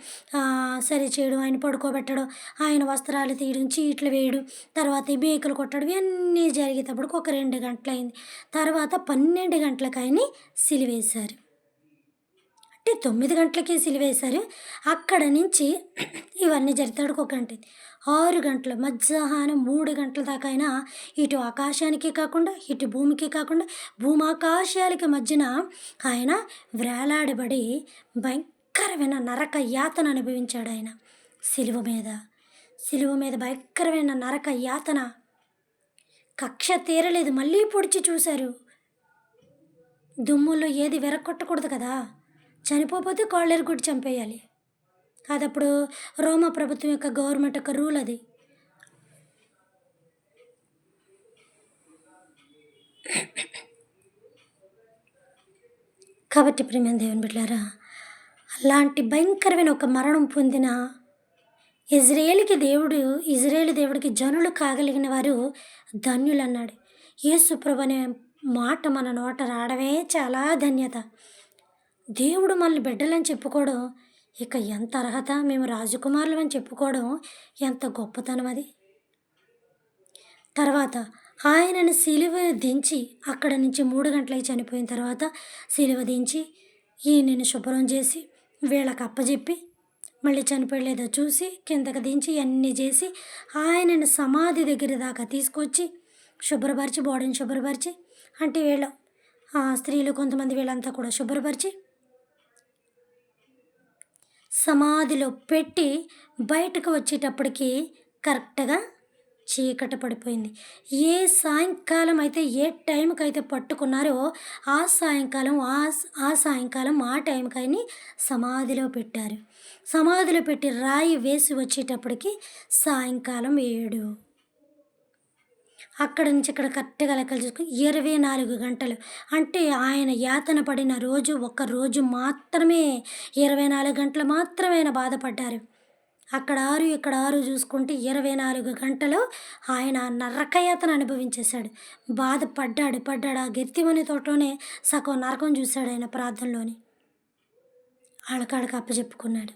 సరిచేయడం, ఆయన పడుకోబెట్టడం, ఆయన వస్త్రాలు తీయడం, చీట్లు వేయడం, తర్వాత ఈ మేకులు కొట్టడం ఇవన్నీ జరిగేటప్పటికి ఒక 2 గంటలయింది. తర్వాత 12 గంటలకు ఆయన్ని సిలువేశారు. అంటే 9 గంటలకే సిలువేశారు. అక్కడ నుంచి ఇవన్నీ జరిగేతోటికి ఒక గంట అయింది. 6 గంటలు మధ్యాహ్నం 3 గంటల దాకా ఆయన ఇటు ఆకాశానికి కాకుండా, ఇటు భూమికి కాకుండా, భూమాకాశాలకి మధ్యన ఆయన వేలాడబడి భయంకరమైన నరక యాతన అనుభవించాడాయన సిలువ మీద. సిలువ మీద భయంకరమైన నరక యాతన. కక్ష తీరలేదు. మళ్ళీ పొడిచి చూశారు. దుమ్ముల్లో ఏది విరగ్గొట్టకూడదు కదా! చనిపోతే కాళ్ళెరగొట్టి చంపేయాలి. అదప్పుడు రోమా ప్రభుత్వం యొక్క గవర్నమెంట్ యొక్క రూల్ అది. కాబట్టి ప్రియమైన దేవుని బిడ్డలారా, అలాంటి భయంకరమైన ఒక మరణం పొందిన ఇజ్రాయేలు దేవుడికి జనులు కాగలిగిన వారు ధన్యులన్నాడు. యేసు ప్రభు అనే మాట మన నోట రావడమే చాలా ధన్యత. దేవుడు మనల్ని బిడ్డలని చెప్పుకోవడం ఇక ఎంత అర్హత. మేము రాజకుమారులమని చెప్పుకోవడం ఎంత గొప్పతనం అది. తర్వాత ఆయనను సిలువ దించి అక్కడ నుంచి 3 గంటలకి చనిపోయిన తర్వాత సిలువ దించి ఈయనని శుభ్రం చేసి వీళ్ళకి అప్పజెప్పి మళ్ళీ చనిపోయలేదో చూసి కిందకి దించి అన్నీ చేసి ఆయనను సమాధి దగ్గర దాకా తీసుకొచ్చి శుభ్రపరిచి, బాడీని శుభ్రపరిచి, అంటే వీళ్ళు స్త్రీలు కొంతమంది వీళ్ళంతా కూడా శుభ్రపరిచి సమాధిలో పెట్టి బయటకు వచ్చేటప్పటికి కరెక్ట్గా చీకటి పడిపోయింది. ఏ సాయంకాలం అయితే ఏ టైంకి అయితే పట్టుకున్నారో ఆ సాయంకాలం ఆ టైంకైనా సమాధిలో పెట్టారు. సమాధిలో పెట్టి రాయి వేసి వచ్చేటప్పటికి సాయంకాలం 7. అక్కడి నుంచి ఇక్కడ కరెక్ట్గా లెక్కలు చూసుకుని 24 గంటలు. అంటే ఆయన యాతన పడిన రోజు ఒక్క రోజు మాత్రమే, 24 గంటలు మాత్రమే ఆయన బాధపడ్డారు. అక్కడ 6 ఇక్కడ 6 చూసుకుంటే 24 గంటలు ఆయన నరకయాతన అనుభవించేశాడు. బాధపడ్డాడు. ఆ గెత్తిమనే తోటలోనే సగం నరకం చూశాడు ఆయన ప్రార్థనలోని. ఆళ్ళకాళ్ళకి అప్పచెప్పుకున్నాడు.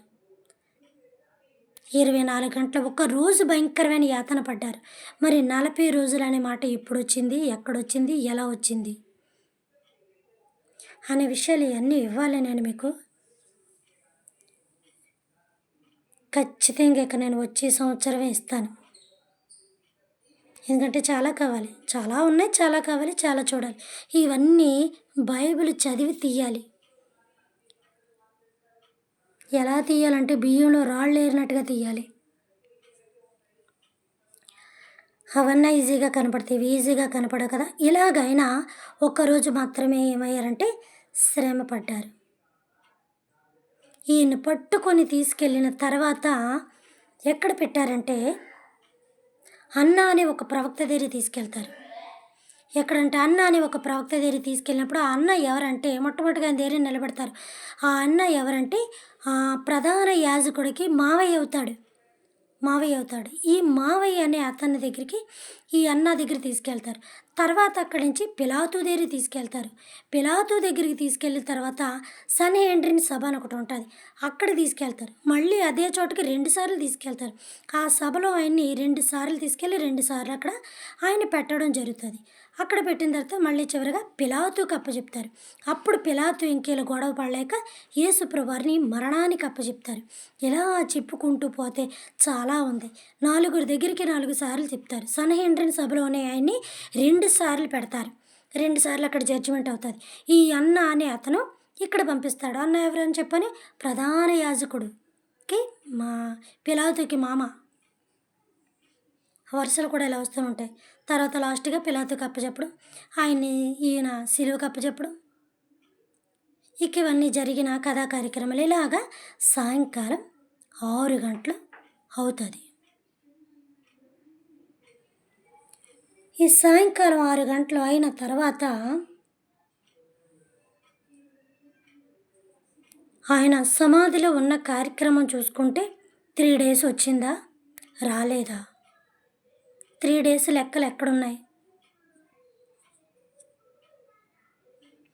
24 గంటలు ఒక్క రోజు భయంకరమైన యాతన పడ్డారు. మరి 40 రోజులు అనే మాట ఎప్పుడొచ్చింది, ఎక్కడొచ్చింది, ఎలా వచ్చింది అనే విషయాలు ఇవన్నీ ఇవ్వాలి నేను మీకు. ఖచ్చితంగా ఇక నేను వచ్చే సంవత్సరమే ఇస్తాను. ఎందుకంటే చాలా కావాలి, చాలా ఉన్నాయి, చాలా కావాలి, చాలా చూడాలి. ఇవన్నీ బైబిల్ చదివి తీయాలి. ఎలా తీయాలంటే బియ్యంలో రాళ్ళు ఏరినట్టుగా తీయాలి. అవన్నీ ఈజీగా కనపడతాయి, ఈజీగా కనపడవు కదా. ఇలాగైనా ఒక్కరోజు మాత్రమే ఏమయ్యారంటే శ్రమ పడ్డారు. ఈయన పట్టుకొని తీసుకెళ్ళిన తర్వాత ఎక్కడ పెట్టారంటే అన్న అనే ఒక ప్రవక్త దగ్గర తీసుకెళ్తారు. ఎక్కడంటే అన్న అనే ఒక ప్రవక్త దగ్గర తీసుకెళ్ళినప్పుడు ఆ అన్న ఎవరంటే మొట్టమొదటిగా ఆయన దగ్గర నిలబెడతారు. ఆ అన్న ఎవరంటే ప్రధాన యాజకుడికి మావయ్య అవుతాడు. ఈ మావయ్య అనే అతని దగ్గరికి ఈ అన్న దగ్గర తీసుకెళ్తారు. తర్వాత అక్కడి నుంచి పిలాతు దగ్గరికి తీసుకెళ్తారు. పిలాతు దగ్గరికి తీసుకెళ్ళిన తర్వాత సన్హెద్రిన్ సభ అని ఒకటి ఉంటుంది, అక్కడ తీసుకెళ్తారు. మళ్ళీ అదే చోటకి 2 సార్లు తీసుకెళ్తారు. ఆ సభలో ఆయన్ని 2 సార్లు తీసుకెళ్ళి 2 సార్లు అక్కడ ఆయన పెట్టడం జరుగుతుంది. అక్కడ పెట్టిన తర్వాత మళ్ళీ చివరిగా పిలాతుకి అప్పచెప్తారు. అప్పుడు పిలాతు ఇంకేలా గొడవ పడలేక యేసుప్రభువారిని మరణానికి అప్పచెప్తారు. ఇలా చెప్పుకుంటూ పోతే చాలా ఉంది. 4 దగ్గరికి 4 సార్లు చెప్తారు. సన్హెద్రిన్ సభలోనే ఆయన్ని 2 సార్లు పెడతారు. 2 సార్లు అక్కడ జడ్జిమెంట్ అవుతుంది. ఈ అన్న అనే అతను ఇక్కడ పంపిస్తాడు. అన్న ఎవరని చెప్పని ప్రధాన యాజకుడికి పిలాతుకి మామ. వరుసలు కూడా ఇలా వస్తూ ఉంటాయి. తర్వాత లాస్ట్గా పిలాతుకి అప్పచెప్పడం, ఈయన సిలువకి అప్పచెప్పడం, ఇక ఇవన్నీ జరిగిన కథా కార్యక్రమాలు. ఇలాగా సాయంకాలం 6 గంటలు అవుతుంది. ఈ సాయంకాలం 6 గంటలు అయిన తర్వాత ఆయన సమాధిలో ఉన్న కార్యక్రమం చూసుకుంటే 3 days వచ్చిందా, రాలేదా? 3 డేస్ లెక్కలు ఎక్కడున్నాయి?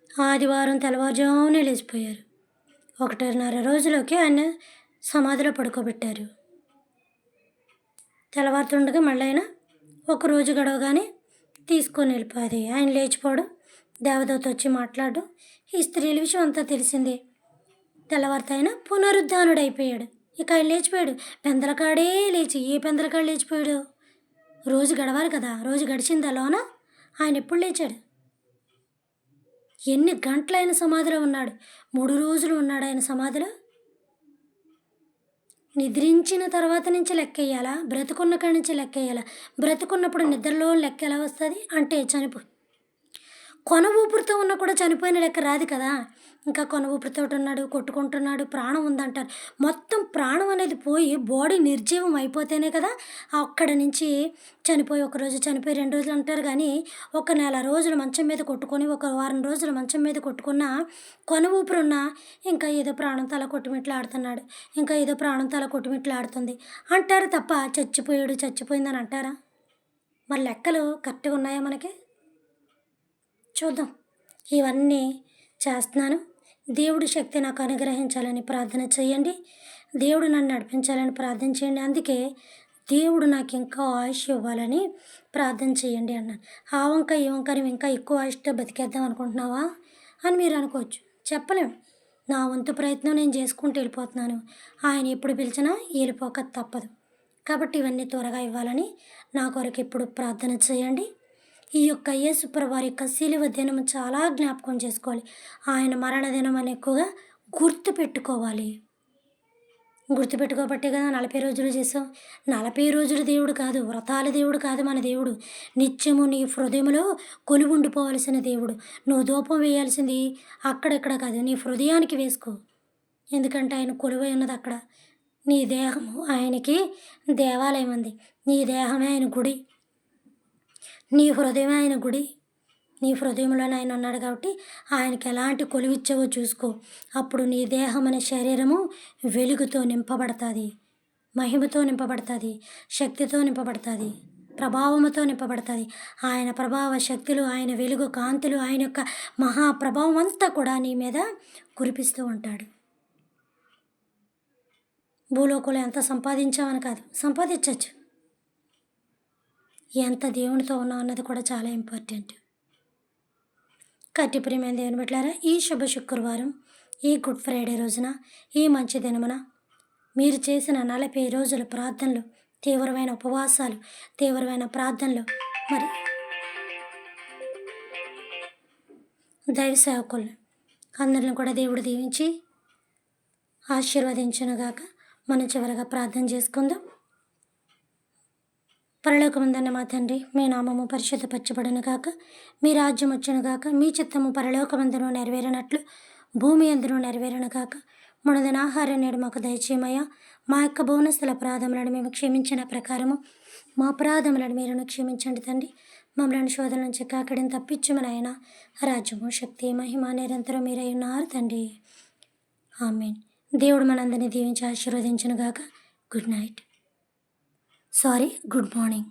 ఆదివారం తెల్లవారుజామునే లేచిపోయారు. 1.5 రోజులకి ఆయన సమాధిలో పడుకోబెట్టారు. తెల్లవారుతుండగా మళ్ళీ ఆయన ఒకరోజు గడవగానే తీసుకొని వెళ్ళిపోయేది. ఆయన లేచిపోవడం, దేవదూత వచ్చి మాట్లాడడం, ఈ స్త్రీల విషయం అంతా తెలిసిందే. తెల్లవారితే ఆయన పునరుద్ధానుడైపోయాడు. ఇక ఆయన లేచిపోయాడు. పెందలకాడే లేచి, ఏ పెందలకాడు లేచిపోయాడు? రోజు గడవాలి కదా, రోజు గడిచిందా లోన? ఆయన ఎప్పుడు లేచాడు? ఎన్ని గంటలు ఆయన సమాధిలో ఉన్నాడు? 3 రోజులు ఉన్నాడు ఆయన సమాధిలో. నిద్రించిన తర్వాత నుంచి లెక్కేయాలా? బ్రతుకున్న కాడి నుంచి లెక్కేయాలా? బ్రతుకున్నప్పుడు నిద్రలో లెక్క ఎలా వస్తుంది? అంటే కొన ఊపిరితో ఉన్నా కూడా చనిపోయిన లెక్క రాదు కదా. ఇంకా కొన ఊపిరితో ఉన్నాడు, కొట్టుకుంటున్నాడు, ప్రాణం ఉందంటారు. మొత్తం ప్రాణం అనేది పోయి బాడీ నిర్జీవం అయిపోతేనే కదా అక్కడ నుంచి చనిపోయి, ఒకరోజు చనిపోయి 2 రోజులు అంటారు. కానీ ఒక నెల రోజులు మంచం మీద కొట్టుకొని, ఒక వారం రోజులు మంచం మీద కొట్టుకున్న కొన ఊపిరున్నా ఇంకా ఏదో ప్రాణంతో అలా కొట్టుమిట్లాడుతున్నాడు, ఇంకా ఏదో ప్రాణంతో అలా కొట్టుమిట్లాడుతుంది అంటారు తప్ప చచ్చిపోయాడు, చచ్చిపోయిందని అంటారా? మరి లెక్కలు కరెక్ట్గా ఉన్నాయా మనకి? చూద్దాం. ఇవన్నీ చేస్తున్నాను. దేవుడి శక్తి నాకు అనుగ్రహించాలని ప్రార్థన చేయండి. దేవుడు నన్ను నడిపించాలని ప్రార్థన చేయండి. అందుకే దేవుడు నాకు ఇంకా ఆయుష్ ఇవ్వాలని ప్రార్థన చేయండి అన్నాను. ఆ వంక ఈ వంక నువ్వు ఇంకా ఎక్కువ ఆయుష్తో బతికేద్దాం అనుకుంటున్నావా అని మీరు అనుకోవచ్చు. చెప్పలేము. నా వంతు ప్రయత్నం నేను చేసుకుంటూ వెళ్ళిపోతున్నాను. ఆయన ఎప్పుడు పిలిచినా వెళ్ళిపోక తప్పదు. కాబట్టి ఇవన్నీ త్వరగా ఇవ్వాలని నా కొరకు ఇప్పుడు ప్రార్థన చేయండి. ఈ యొక్క యేసుప్రభు వారి యొక్క శిలువ దినం చాలా జ్ఞాపకం చేసుకోవాలి. ఆయన మరణ దినం అని ఎక్కువగా గుర్తుపెట్టుకోవాలి. గుర్తుపెట్టుకోబట్టే కదా 40 రోజులు చేసాం. 40 రోజులు దేవుడు కాదు, వ్రతాల దేవుడు కాదు మన దేవుడు. నిత్యము నీ హృదయంలో కొలువు ఉండిపోవలసిన దేవుడు. నువ్వు ధూపం వేయాల్సింది అక్కడెక్కడ కాదు, నీ హృదయానికి వేసుకో. ఎందుకంటే ఆయన కొలువై ఉన్నది అక్కడ. నీ దేహము ఆయనకి దేవాలయం ఉంది. నీ దేహమే ఆయన గుడి, నీ హృదయమే ఆయన గుడి. నీ హృదయంలోనే ఆయన ఉన్నాడు. కాబట్టి ఆయనకి ఎలాంటి కొలువిచ్చావో చూసుకో. అప్పుడు నీ దేహం అనే శరీరము వెలుగుతో నింపబడుతుంది, మహిమతో నింపబడుతుంది, శక్తితో నింపబడుతుంది, ప్రభావముతో నింపబడుతుంది. ఆయన ప్రభావ శక్తులు, ఆయన వెలుగు కాంతులు, ఆయన యొక్క మహాప్రభావం అంతా కూడా నీ మీద కురిపిస్తూ ఉంటాడు. భూలోకంలో ఎంత సంపాదించామని కాదు, సంపాదించవచ్చు. ఎంత దేవునితో ఉన్నావు అన్నది కూడా చాలా ఇంపార్టెంట్. కట్టి ప్రియమైన దేవుని బిడ్డలారా, ఈ శుభ శుక్రవారం, ఈ గుడ్ ఫ్రైడే రోజున, ఈ మంచి దినమున మీరు చేసిన 40 రోజుల ప్రార్థనలు, తీవ్రమైన ఉపవాసాలు, తీవ్రమైన ప్రార్థనలు, మరి దైవ సేవకులను అందరిని కూడా దేవుడు దీవించి ఆశీర్వదించునుగాక. మనం చివరగా ప్రార్థన చేసుకుందాం. పరలోకమందున్న మా తండ్రి, మీ నామము పరిశుద్ధపరచబడును గాక, మీ రాజ్యం వచ్చును గాక, మీ చిత్తము పరలోకమందును నెరవేరినట్లు భూమి అందును నెరవేరును గాక. మనదిన ఆహారం నేడు మాకు దయచేయమయ్యా. మా యొక్క బోనస్తుల అపరాధములను మేము క్షమించిన ప్రకారము మా అపరాధములను మీరును క్షమించండి తండ్రి. మమ్మల్ని శోధన నుంచి కాకడిని తప్పించమని ఆయన రాజ్యము శక్తి మహిమ నిరంతరం మీరై ఉన్నారు తండ్రి. ఆమేన్. దేవుడు మనందరినీ దీవించి ఆశీర్వదించును గాక. Good night. Good morning.